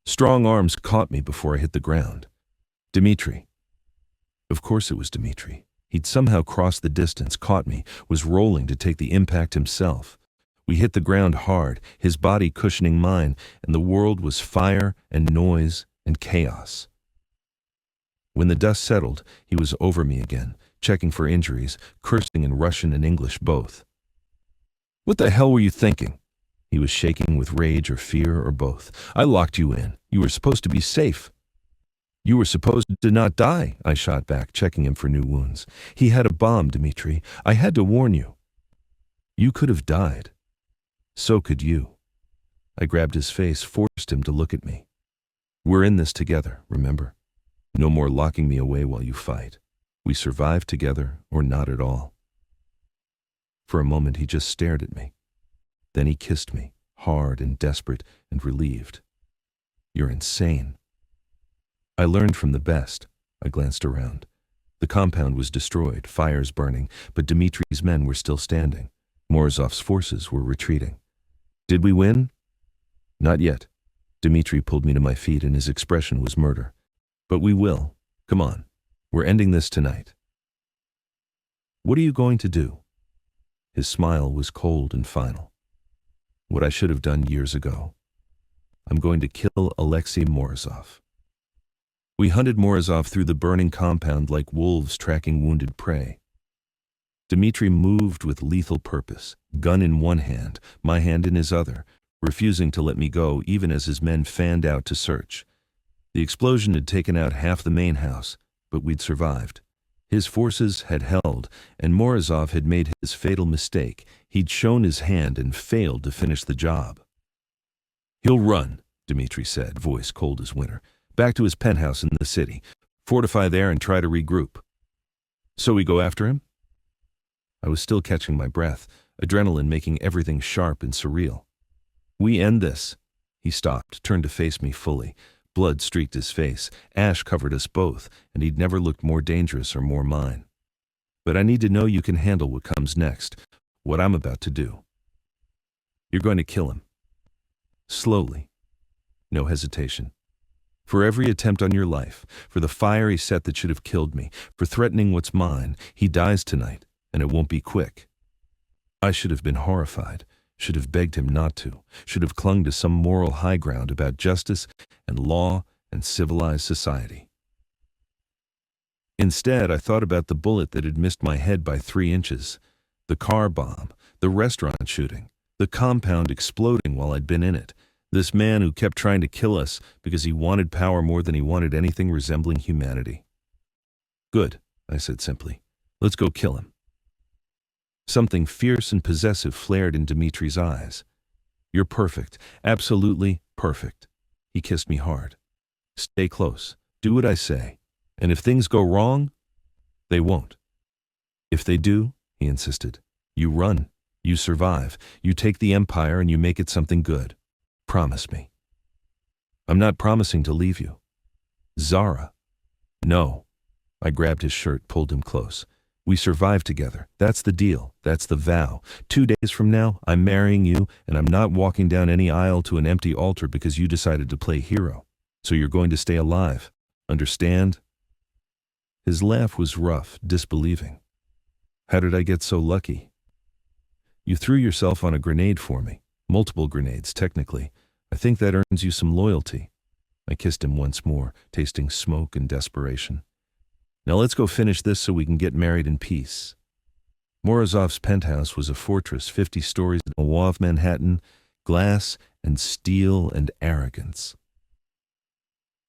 Strong arms caught me before I hit the ground. Dmitri. Of course it was Dmitri. He'd somehow crossed the distance, caught me, was rolling to take the impact himself. We hit the ground hard, his body cushioning mine, and the world was fire and noise and chaos. When the dust settled, he was over me again, checking for injuries, cursing in Russian and English both. What the hell were you thinking? He was shaking with rage or fear or both. I locked you in. You were supposed to be safe. You were supposed to not die, I shot back, checking him for new wounds. He had a bomb, Dmitri. I had to warn you. You could have died. So could you. I grabbed his face, forced him to look at me. We're in this together, remember? No more locking me away while you fight. We survive together or not at all. For a moment he just stared at me. Then he kissed me, hard and desperate and relieved. You're insane. I learned from the best. I glanced around. The compound was destroyed, fires burning, but Dmitri's men were still standing. Morozov's forces were retreating. Did we win? Not yet. Dmitri pulled me to my feet and his expression was murder. But we will. Come on. We're ending this tonight. What are you going to do? His smile was cold and final. What I should have done years ago. I'm going to kill Alexei Morozov. We hunted Morozov through the burning compound like wolves tracking wounded prey. Dmitri moved with lethal purpose, gun in one hand, my hand in his other, refusing to let me go even as his men fanned out to search. The explosion had taken out half the main house, but we'd survived. His forces had held, and Morozov had made his fatal mistake. He'd shown his hand and failed to finish the job. He'll run, Dmitri said, voice cold as winter, back to his penthouse in the city, fortify there and try to regroup. So we go after him? I was still catching my breath, adrenaline making everything sharp and surreal. We end this. He stopped, turned to face me fully. Blood streaked his face, ash covered us both, and he'd never looked more dangerous or more mine. But I need to know you can handle what comes next, what I'm about to do. You're going to kill him. Slowly. No hesitation. For every attempt on your life, for the fire he set that should have killed me, for threatening what's mine, he dies tonight, and it won't be quick. I should have been horrified, should have begged him not to, should have clung to some moral high ground about justice and law and civilized society. Instead, I thought about the bullet that had missed my head by 3 inches, the car bomb, the restaurant shooting, the compound exploding while I'd been in it, this man who kept trying to kill us because he wanted power more than he wanted anything resembling humanity. Good, I said simply. Let's go kill him. Something fierce and possessive flared in Dmitri's eyes. You're perfect, absolutely perfect. He kissed me hard. Stay close, do what I say, and if things go wrong, they won't. If they do, he insisted, you run, you survive, you take the empire and you make it something good. Promise me. I'm not promising to leave you. Zara. No. I grabbed his shirt, pulled him close. We survive together. That's the deal. That's the vow. 2 days from now, I'm marrying you, and I'm not walking down any aisle to an empty altar because you decided to play hero. So you're going to stay alive. Understand? His laugh was rough, disbelieving. How did I get so lucky? You threw yourself on a grenade for me. Multiple grenades, technically. I think that earns you some loyalty. I kissed him once more, tasting smoke and desperation. Now let's go finish this so we can get married in peace. Morozov's penthouse was a fortress 50 stories in Mauve, Manhattan, glass and steel and arrogance.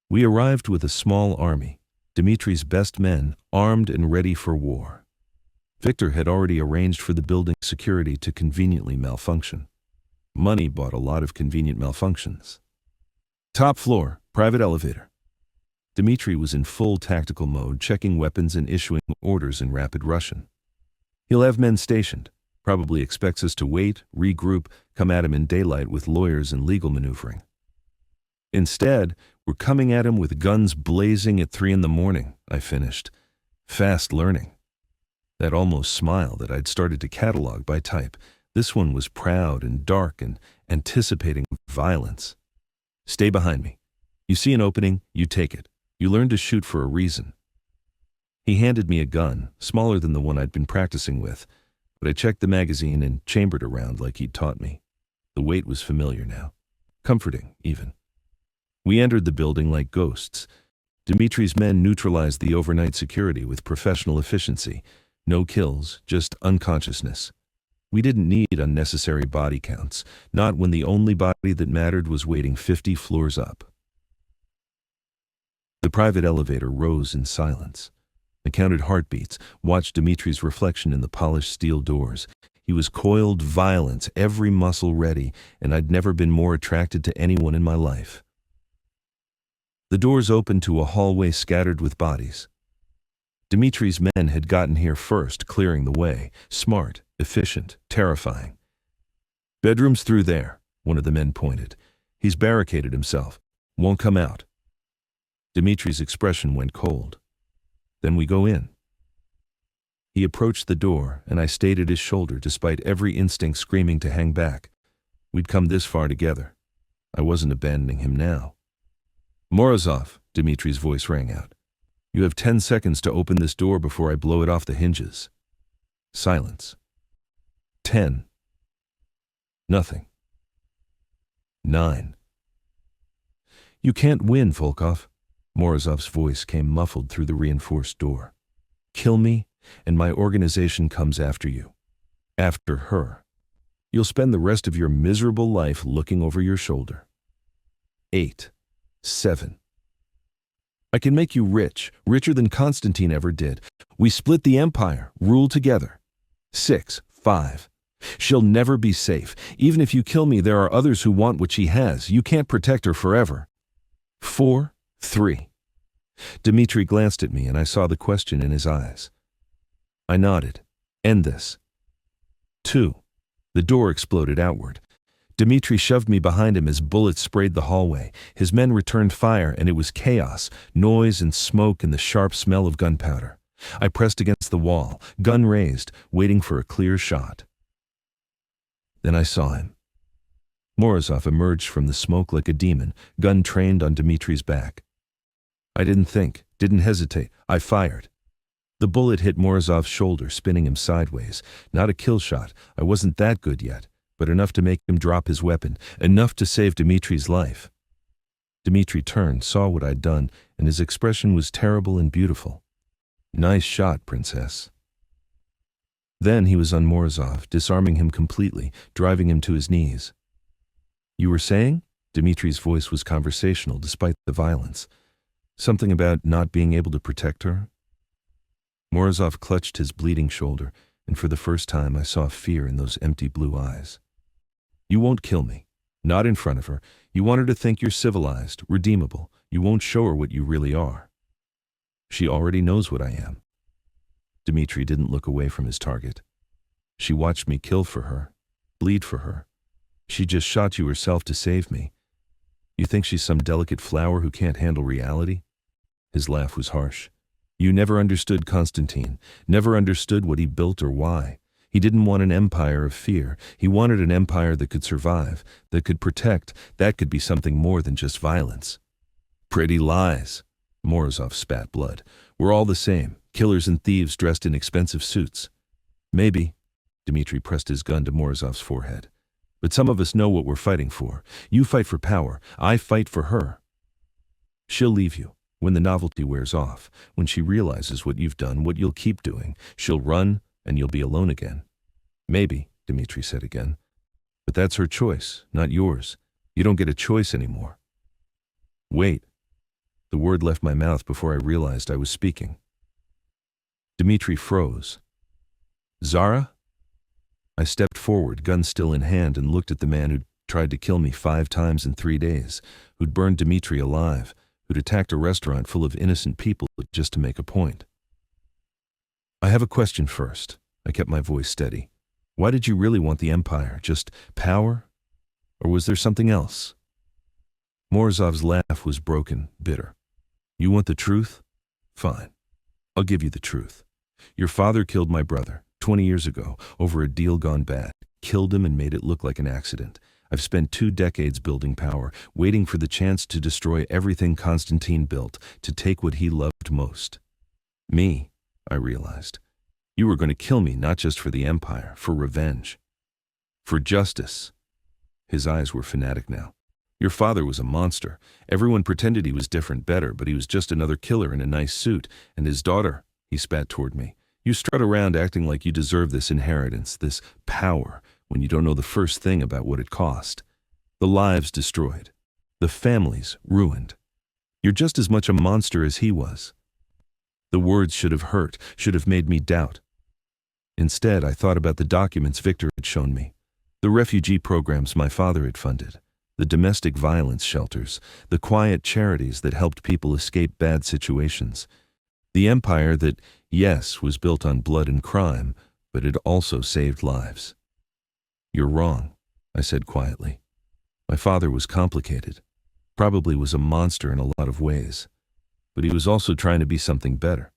We arrived with a small army, Dmitri's best men, armed and ready for war. Victor had already arranged for the building security to conveniently malfunction. Money bought a lot of convenient malfunctions. Top floor, private elevator. Dmitri was in full tactical mode, checking weapons and issuing orders in rapid Russian. He'll have men stationed, probably expects us to wait, regroup, come at him in daylight with lawyers and legal maneuvering. Instead, we're coming at him with guns blazing at 3 a.m, I finished. Fast learning. That almost smile that I'd started to catalog by type. This one was proud and dark and anticipating violence. Stay behind me. You see an opening, you take it. You learn to shoot for a reason. He handed me a gun, smaller than the one I'd been practicing with, but I checked the magazine and chambered around like he'd taught me. The weight was familiar now. Comforting, even. We entered the building like ghosts. Dmitri's men neutralized the overnight security with professional efficiency. No kills, just unconsciousness. We didn't need unnecessary body counts, not when the only body that mattered was waiting 50 floors up. The private elevator rose in silence. I counted heartbeats, watched Dmitri's reflection in the polished steel doors. He was coiled violence, every muscle ready, and I'd never been more attracted to anyone in my life. The doors opened to a hallway scattered with bodies. Dmitri's men had gotten here first, clearing the way. Smart, efficient, terrifying. Bedrooms through there, one of the men pointed. He's barricaded himself. Won't come out. Dimitri's expression went cold. Then we go in. He approached the door, and I stayed at his shoulder despite every instinct screaming to hang back. We'd come this far together. I wasn't abandoning him now. Morozov, Dimitri's voice rang out. You have 10 seconds to open this door before I blow it off the hinges. Silence. 10. Nothing. 9. You can't win, Volkov. Morozov's voice came muffled through the reinforced door. Kill me, and my organization comes after you. After her. You'll spend the rest of your miserable life looking over your shoulder. 8. 7. I can make you rich, richer than Constantine ever did. We split the empire, rule together. 6. 5. She'll never be safe. Even if you kill me, there are others who want what she has. You can't protect her forever. 4. 3. Dimitri glanced at me, and I saw the question in his eyes. I nodded. End this. 2. The door exploded outward. Dimitri shoved me behind him as bullets sprayed the hallway. His men returned fire, and it was chaos, noise and smoke and the sharp smell of gunpowder. I pressed against the wall, gun raised, waiting for a clear shot. Then I saw him. Morozov emerged from the smoke like a demon, gun trained on Dimitri's back. I didn't think, didn't hesitate. I fired. The bullet hit Morozov's shoulder, spinning him sideways. Not a kill shot. I wasn't that good yet, but enough to make him drop his weapon, enough to save Dimitri's life. Dimitri turned, saw what I'd done, and his expression was terrible and beautiful. Nice shot, princess. Then he was on Morozov, disarming him completely, driving him to his knees. You were saying? Dimitri's voice was conversational despite the violence. Something about not being able to protect her? Morozov clutched his bleeding shoulder, and for the first time I saw fear in those empty blue eyes. You won't kill me. Not in front of her. You want her to think you're civilized, redeemable. You won't show her what you really are. She already knows what I am. Dimitri didn't look away from his target. She watched me kill for her, bleed for her. She just shot you herself to save me. You think she's some delicate flower who can't handle reality? His laugh was harsh. You never understood Constantine, never understood what he built or why. He didn't want an empire of fear. He wanted an empire that could survive, that could protect, that could be something more than just violence. Pretty lies. Morozov spat blood. We're all the same, killers and thieves dressed in expensive suits. Maybe. Dimitri pressed his gun to Morozov's forehead. But some of us know what we're fighting for. You fight for power. I fight for her. She'll leave you. When the novelty wears off, when she realizes what you've done, what you'll keep doing, she'll run and you'll be alone again. Maybe, Dimitri said again. But that's her choice, not yours. You don't get a choice anymore. Wait. The word left my mouth before I realized I was speaking. Dimitri froze. Zara? I stepped forward, gun still in hand, and looked at the man who'd tried to kill me 5 times in 3 days, who'd burned Dimitri alive, who'd attacked a restaurant full of innocent people just to make a point. I have a question first. I kept my voice steady. Why did you really want the empire? Just power? Or was there something else? Morozov's laugh was broken, bitter. You want the truth? Fine. I'll give you the truth. Your father killed my brother 20 years ago over a deal gone bad. Killed him and made it look like an accident. I've spent 2 decades building power, waiting for the chance to destroy everything Constantine built, to take what he loved most. Me, I realized. You were going to kill me not just for the empire, for revenge. For justice. His eyes were fanatic now. Your father was a monster. Everyone pretended he was different, better, but he was just another killer in a nice suit. And his daughter, he spat toward me. You strut around acting like you deserve this inheritance, this power, when you don't know the first thing about what it cost. The lives destroyed. The families ruined. You're just as much a monster as he was. The words should have hurt, should have made me doubt. Instead, I thought about the documents Victor had shown me, the refugee programs my father had funded, the domestic violence shelters, the quiet charities that helped people escape bad situations, the empire that, yes, was built on blood and crime, but it also saved lives. You're wrong, I said quietly. My father was complicated. Probably was a monster in a lot of ways, but he was also trying to be something better.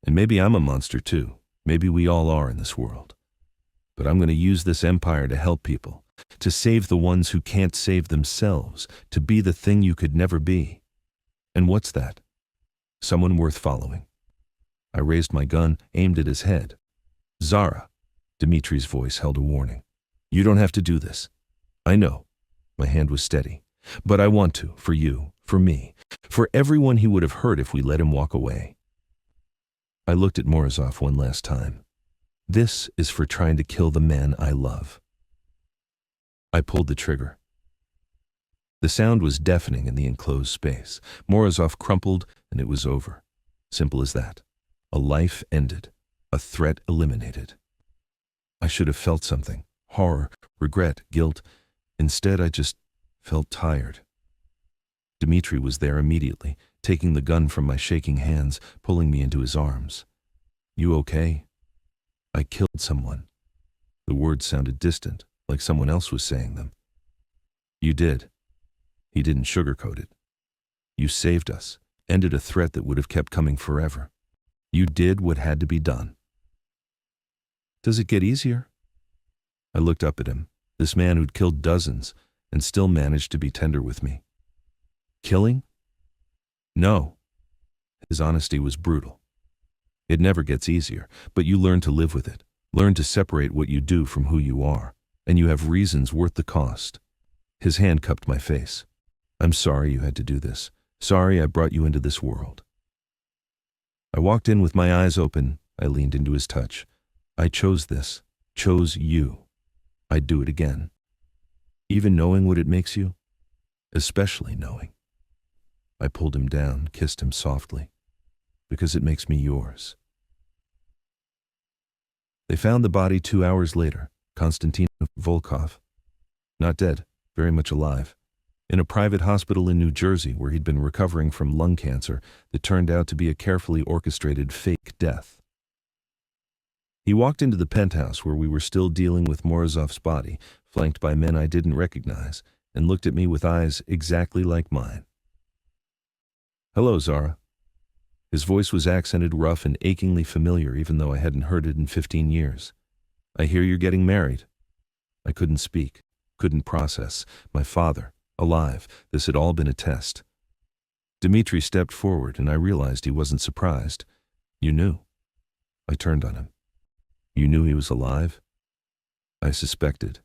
And maybe I'm a monster too. Maybe we all are in this world. But I'm going to use this empire to help people, to save the ones who can't save themselves, to be the thing you could never be. And what's that? Someone worth following. I raised my gun, aimed at his head. Zara, Dimitri's voice held a warning. You don't have to do this. I know. My hand was steady. But I want to, for you, for me, for everyone he would have hurt if we let him walk away. I looked at Morozov one last time. This is for trying to kill the man I love. I pulled the trigger. The sound was deafening in the enclosed space. Morozov crumpled, and it was over. Simple as that. A life ended. A threat eliminated. I should have felt something. Horror, regret, guilt. Instead, I just felt tired. Dimitri was there immediately, taking the gun from my shaking hands, pulling me into his arms. You okay? I killed someone. The words sounded distant, like someone else was saying them. You did. He didn't sugarcoat it. You saved us, ended a threat that would have kept coming forever. You did what had to be done. Does it get easier? I looked up at him, this man who'd killed dozens, and still managed to be tender with me. Killing? No. His honesty was brutal. It never gets easier, but you learn to live with it, learn to separate what you do from who you are, and you have reasons worth the cost. His hand cupped my face. I'm sorry you had to do this. Sorry I brought you into this world. I walked in with my eyes open. I leaned into his touch. I chose this, chose you. I'd do it again. Even knowing what it makes you, especially knowing. I pulled him down, kissed him softly, because it makes me yours. They found the body 2 hours later, Konstantin Volkov. Not dead, very much alive. In a private hospital in New Jersey where he'd been recovering from lung cancer that turned out to be a carefully orchestrated fake death. He walked into the penthouse where we were still dealing with Morozov's body, flanked by men I didn't recognize, and looked at me with eyes exactly like mine. Hello, Zara. His voice was accented, rough, and achingly familiar, even though I hadn't heard it in 15 years. I hear you're getting married. I couldn't speak, couldn't process. My father, alive, this had all been a test. Dimitri stepped forward, and I realized he wasn't surprised. You knew. I turned on him. You knew he was alive? I suspected.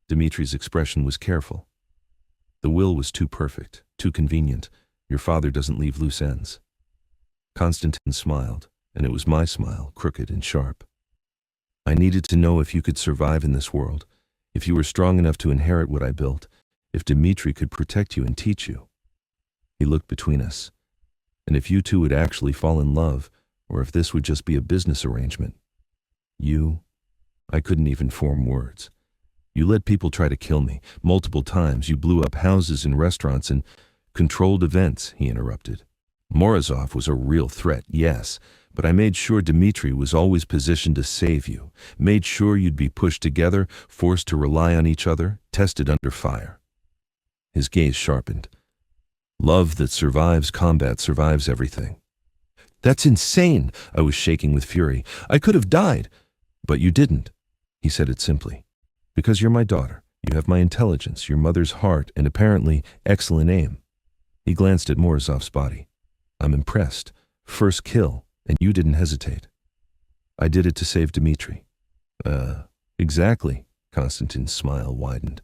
Dimitri's expression was careful. The will was too perfect, too convenient. Your father doesn't leave loose ends. Konstantin smiled, and it was my smile, crooked and sharp. I needed to know if you could survive in this world, if you were strong enough to inherit what I built, if Dimitri could protect you and teach you. He looked between us, and if you two would actually fall in love, or if this would just be a business arrangement. I couldn't even form words. You let people try to kill me. Multiple times you blew up houses and restaurants and controlled events, he interrupted. Morozov was a real threat, yes, but I made sure Dimitri was always positioned to save you, made sure you'd be pushed together, forced to rely on each other, tested under fire. His gaze sharpened. Love that survives combat survives everything. That's insane, I was shaking with fury. I could have died. But you didn't. He said it simply. Because you're my daughter. You have my intelligence, your mother's heart, and apparently excellent aim. He glanced at Morozov's body. I'm impressed. First kill, and you didn't hesitate. I did it to save Dimitri. Exactly. Konstantin's smile widened.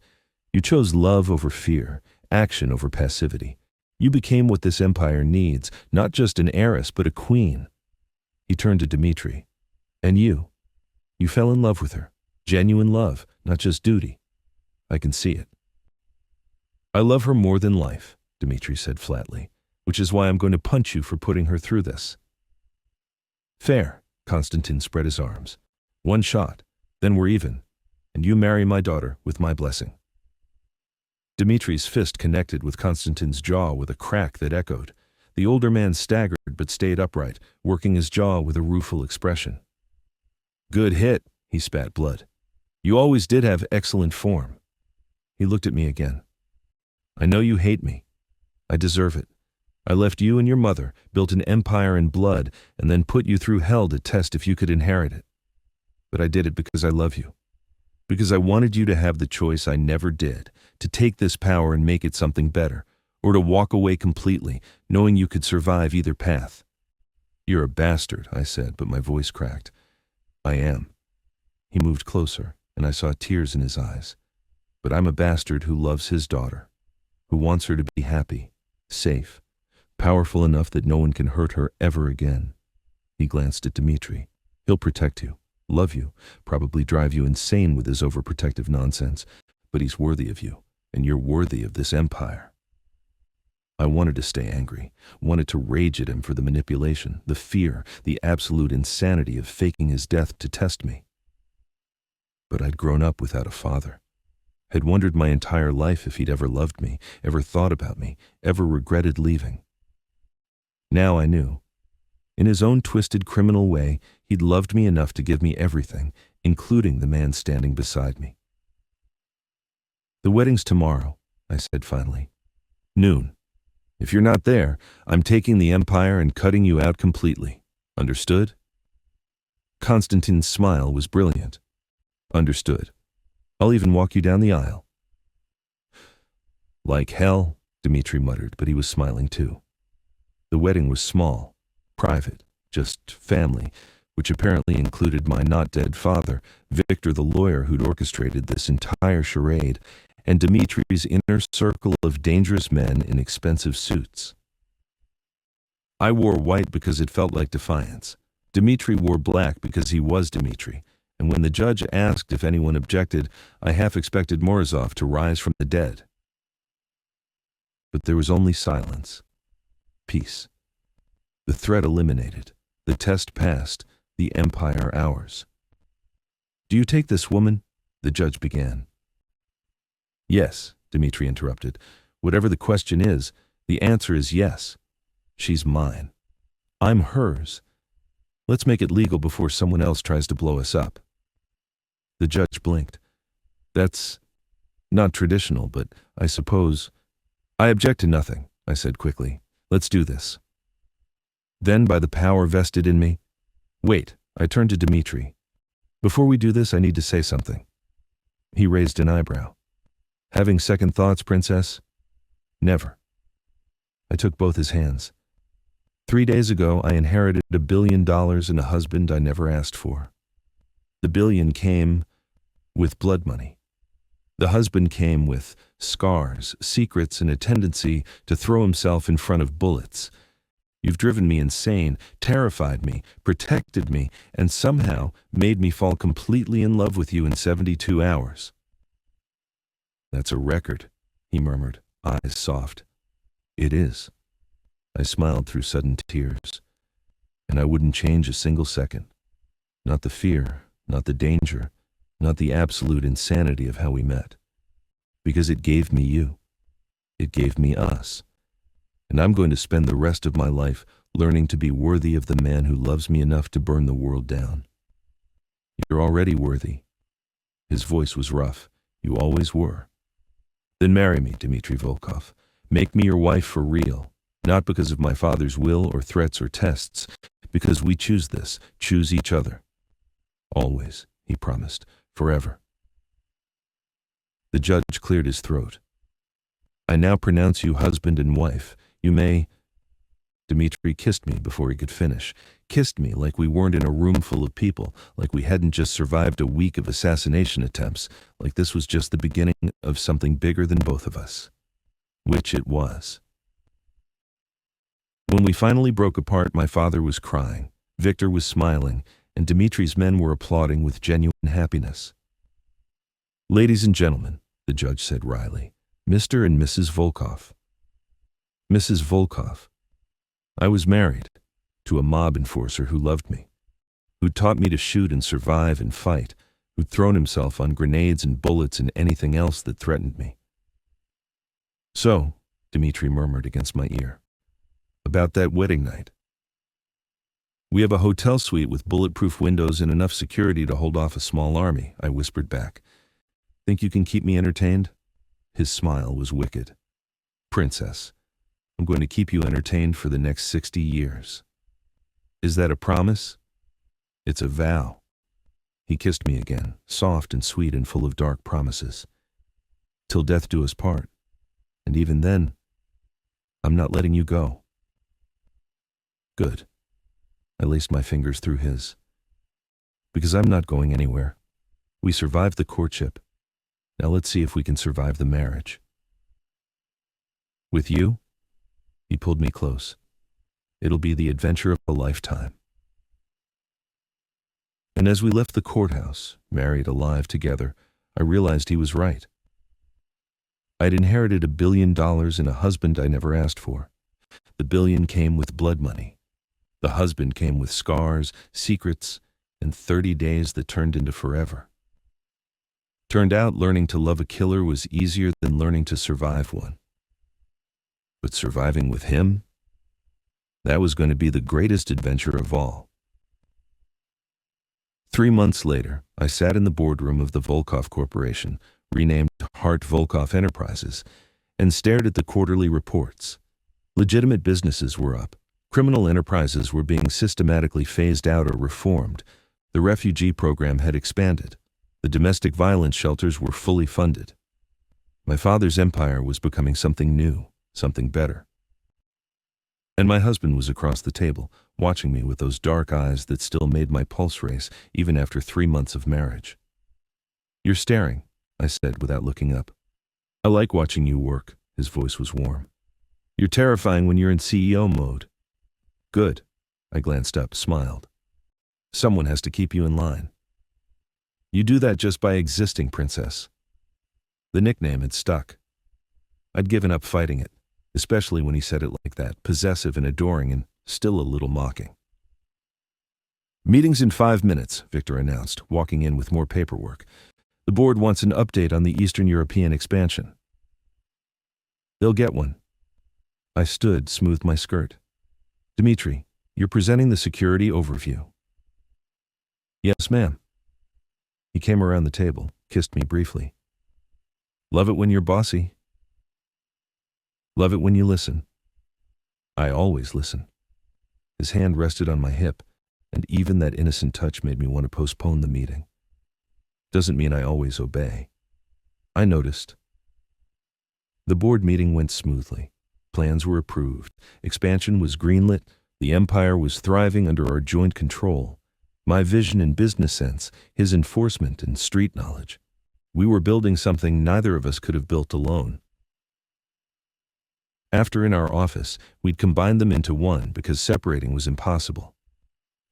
You chose love over fear, action over passivity. You became what this empire needs, not just an heiress, but a queen. He turned to Dimitri. And you? You fell in love with her. Genuine love, not just duty. I can see it. I love her more than life, Dimitri said flatly, which is why I'm going to punch you for putting her through this. Fair, Konstantin spread his arms. One shot, then we're even, and you marry my daughter with my blessing. Dimitri's fist connected with Konstantin's jaw with a crack that echoed. The older man staggered but stayed upright, working his jaw with a rueful expression. Good hit, he spat blood. You always did have excellent form. He looked at me again. I know you hate me. I deserve it. I left you and your mother, built an empire in blood, and then put you through hell to test if you could inherit it. But I did it because I love you. Because I wanted you to have the choice I never did, to take this power and make it something better, or to walk away completely, knowing you could survive either path. You're a bastard, I said, but my voice cracked. I am. He moved closer, and I saw tears in his eyes. But I'm a bastard who loves his daughter, who wants her to be happy, safe, powerful enough that no one can hurt her ever again. He glanced at Dmitri. He'll protect you, love you, probably drive you insane with his overprotective nonsense, but he's worthy of you, and you're worthy of this empire. I wanted to stay angry, wanted to rage at him for the manipulation, the fear, the absolute insanity of faking his death to test me. But I'd grown up without a father. Had wondered my entire life if he'd ever loved me, ever thought about me, ever regretted leaving. Now I knew. In his own twisted criminal way, he'd loved me enough to give me everything, including the man standing beside me. The wedding's tomorrow, I said finally. Noon. If you're not there, I'm taking the empire and cutting you out completely. Understood? Konstantin's smile was brilliant. Understood. I'll even walk you down the aisle. Like hell, Dmitri muttered, but he was smiling too. The wedding was small, private, just family, which apparently included my not-dead father, Victor the lawyer who'd orchestrated this entire charade, and Dmitri's inner circle of dangerous men in expensive suits. I wore white because it felt like defiance. Dmitri wore black because he was Dmitri, and when the judge asked if anyone objected, I half expected Morozov to rise from the dead. But there was only silence. Peace. The threat eliminated. The test passed. The empire ours. Do you take this woman? The judge began. Yes, Dmitri interrupted. Whatever the question is, the answer is yes. She's mine. I'm hers. Let's make it legal before someone else tries to blow us up. The judge blinked. That's not traditional, but I suppose... I object to nothing, I said quickly. Let's do this. Then, by the power vested in me... Wait, I turned to Dmitri. Before we do this, I need to say something. He raised an eyebrow. Having second thoughts, Princess? Never. I took both his hands. 3 days ago, I inherited $1 billion and a husband I never asked for. The billion came with blood money. The husband came with scars, secrets, and a tendency to throw himself in front of bullets. You've driven me insane, terrified me, protected me, and somehow made me fall completely in love with you in 72 hours. That's a record, he murmured, eyes soft. It is. I smiled through sudden tears. And I wouldn't change a single second. Not the fear, not the danger, not the absolute insanity of how we met. Because it gave me you. It gave me us. And I'm going to spend the rest of my life learning to be worthy of the man who loves me enough to burn the world down. You're already worthy. His voice was rough. You always were. Then marry me, Dmitri Volkov. Make me your wife for real. Not because of my father's will or threats or tests. Because we choose this, choose each other. Always, he promised. Forever. The judge cleared his throat. I now pronounce you husband and wife. You may... Dmitri kissed me before he could finish. Kissed me like we weren't in a room full of people, like we hadn't just survived a week of assassination attempts, like this was just the beginning of something bigger than both of us. Which it was. When we finally broke apart, my father was crying, Victor was smiling, and Dmitri's men were applauding with genuine happiness. Ladies and gentlemen, the judge said wryly, Mr. and Mrs. Volkov. Mrs. Volkov. I was married to a mob enforcer who loved me, who'd taught me to shoot and survive and fight, who'd thrown himself on grenades and bullets and anything else that threatened me. So, Dmitri murmured against my ear, about that wedding night. We have a hotel suite with bulletproof windows and enough security to hold off a small army, I whispered back. Think you can keep me entertained? His smile was wicked. Princess, I'm going to keep you entertained for the next 60 years. Is that a promise? It's a vow. He kissed me again, soft and sweet and full of dark promises. Till death do us part. And even then, I'm not letting you go. Good. I laced my fingers through his. Because I'm not going anywhere. We survived the courtship. Now let's see if we can survive the marriage. With you? He pulled me close. It'll be the adventure of a lifetime. And as we left the courthouse, married alive together, I realized he was right. I'd inherited $1 billion and a husband I never asked for. The billion came with blood money. The husband came with scars, secrets, and 30 days that turned into forever. Turned out learning to love a killer was easier than learning to survive one. But surviving with him? That was going to be the greatest adventure of all. 3 months later, I sat in the boardroom of the Volkov Corporation, renamed Hart Volkov Enterprises, and stared at the quarterly reports. Legitimate businesses were up. Criminal enterprises were being systematically phased out or reformed. The refugee program had expanded. The domestic violence shelters were fully funded. My father's empire was becoming something new, something better. And my husband was across the table, watching me with those dark eyes that still made my pulse race even after 3 months of marriage. You're staring, I said without looking up. I like watching you work. His voice was warm. You're terrifying when you're in CEO mode. Good. I glanced up, smiled. Someone has to keep you in line. You do that just by existing, princess. The nickname had stuck. I'd given up fighting it, especially when he said it like that, possessive and adoring and still a little mocking. Meeting's in 5 minutes, Victor announced, walking in with more paperwork. The board wants an update on the Eastern European expansion. They'll get one. I stood, smoothed my skirt. Dmitri, you're presenting the security overview. Yes, ma'am. He came around the table, kissed me briefly. Love it when you're bossy. Love it when you listen. I always listen. His hand rested on my hip, and even that innocent touch made me want to postpone the meeting. Doesn't mean I always obey. I noticed. The board meeting went smoothly. Plans were approved. Expansion was greenlit. The empire was thriving under our joint control. My vision and business sense, his enforcement and street knowledge. We were building something neither of us could have built alone. After in our office, we'd combined them into one because separating was impossible.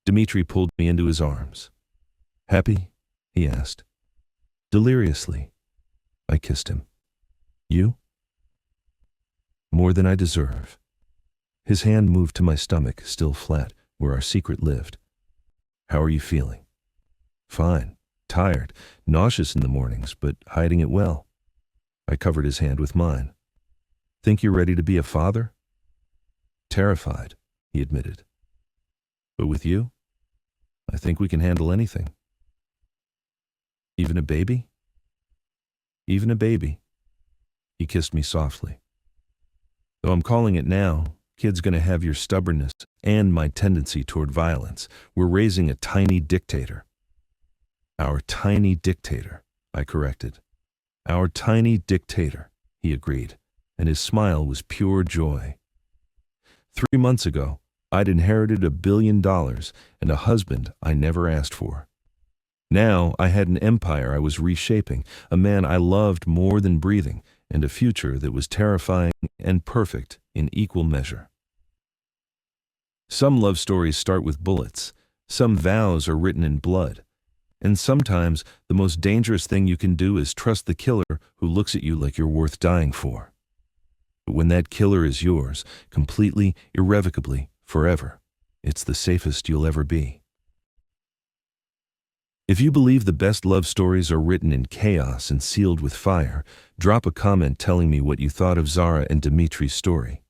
Dmitri pulled me into his arms. Happy? He asked. Deliriously. I kissed him. You? More than I deserve. His hand moved to my stomach, still flat, where our secret lived. How are you feeling? Fine. Tired. Nauseous in the mornings, but hiding it well. I covered his hand with mine. Think you're ready to be a father? Terrified, he admitted. But with you, I think we can handle anything. Even a baby? Even a baby. He kissed me softly. Though I'm calling it now, kid's gonna have your stubbornness and my tendency toward violence. We're raising a tiny dictator. Our tiny dictator, I corrected. Our tiny dictator, he agreed, and his smile was pure joy. 3 months ago, I'd inherited $1 billion and a husband I never asked for. Now I had an empire I was reshaping, a man I loved more than breathing, and a future that was terrifying and perfect in equal measure. Some love stories start with bullets, some vows are written in blood, and sometimes the most dangerous thing you can do is trust the killer who looks at you like you're worth dying for. But when that killer is yours, completely, irrevocably, forever, it's the safest you'll ever be. If you believe the best love stories are written in chaos and sealed with fire, drop a comment telling me what you thought of Zara and Dmitri's story.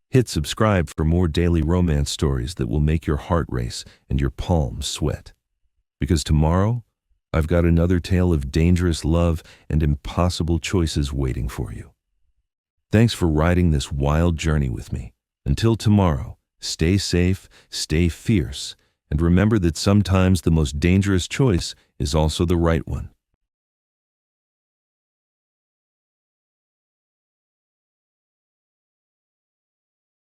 Hit subscribe for more daily romance stories that will make your heart race and your palms sweat. Because tomorrow, I've got another tale of dangerous love and impossible choices waiting for you. Thanks for riding this wild journey with me. Until tomorrow, stay safe, stay fierce, and remember that sometimes the most dangerous choice is also the right one.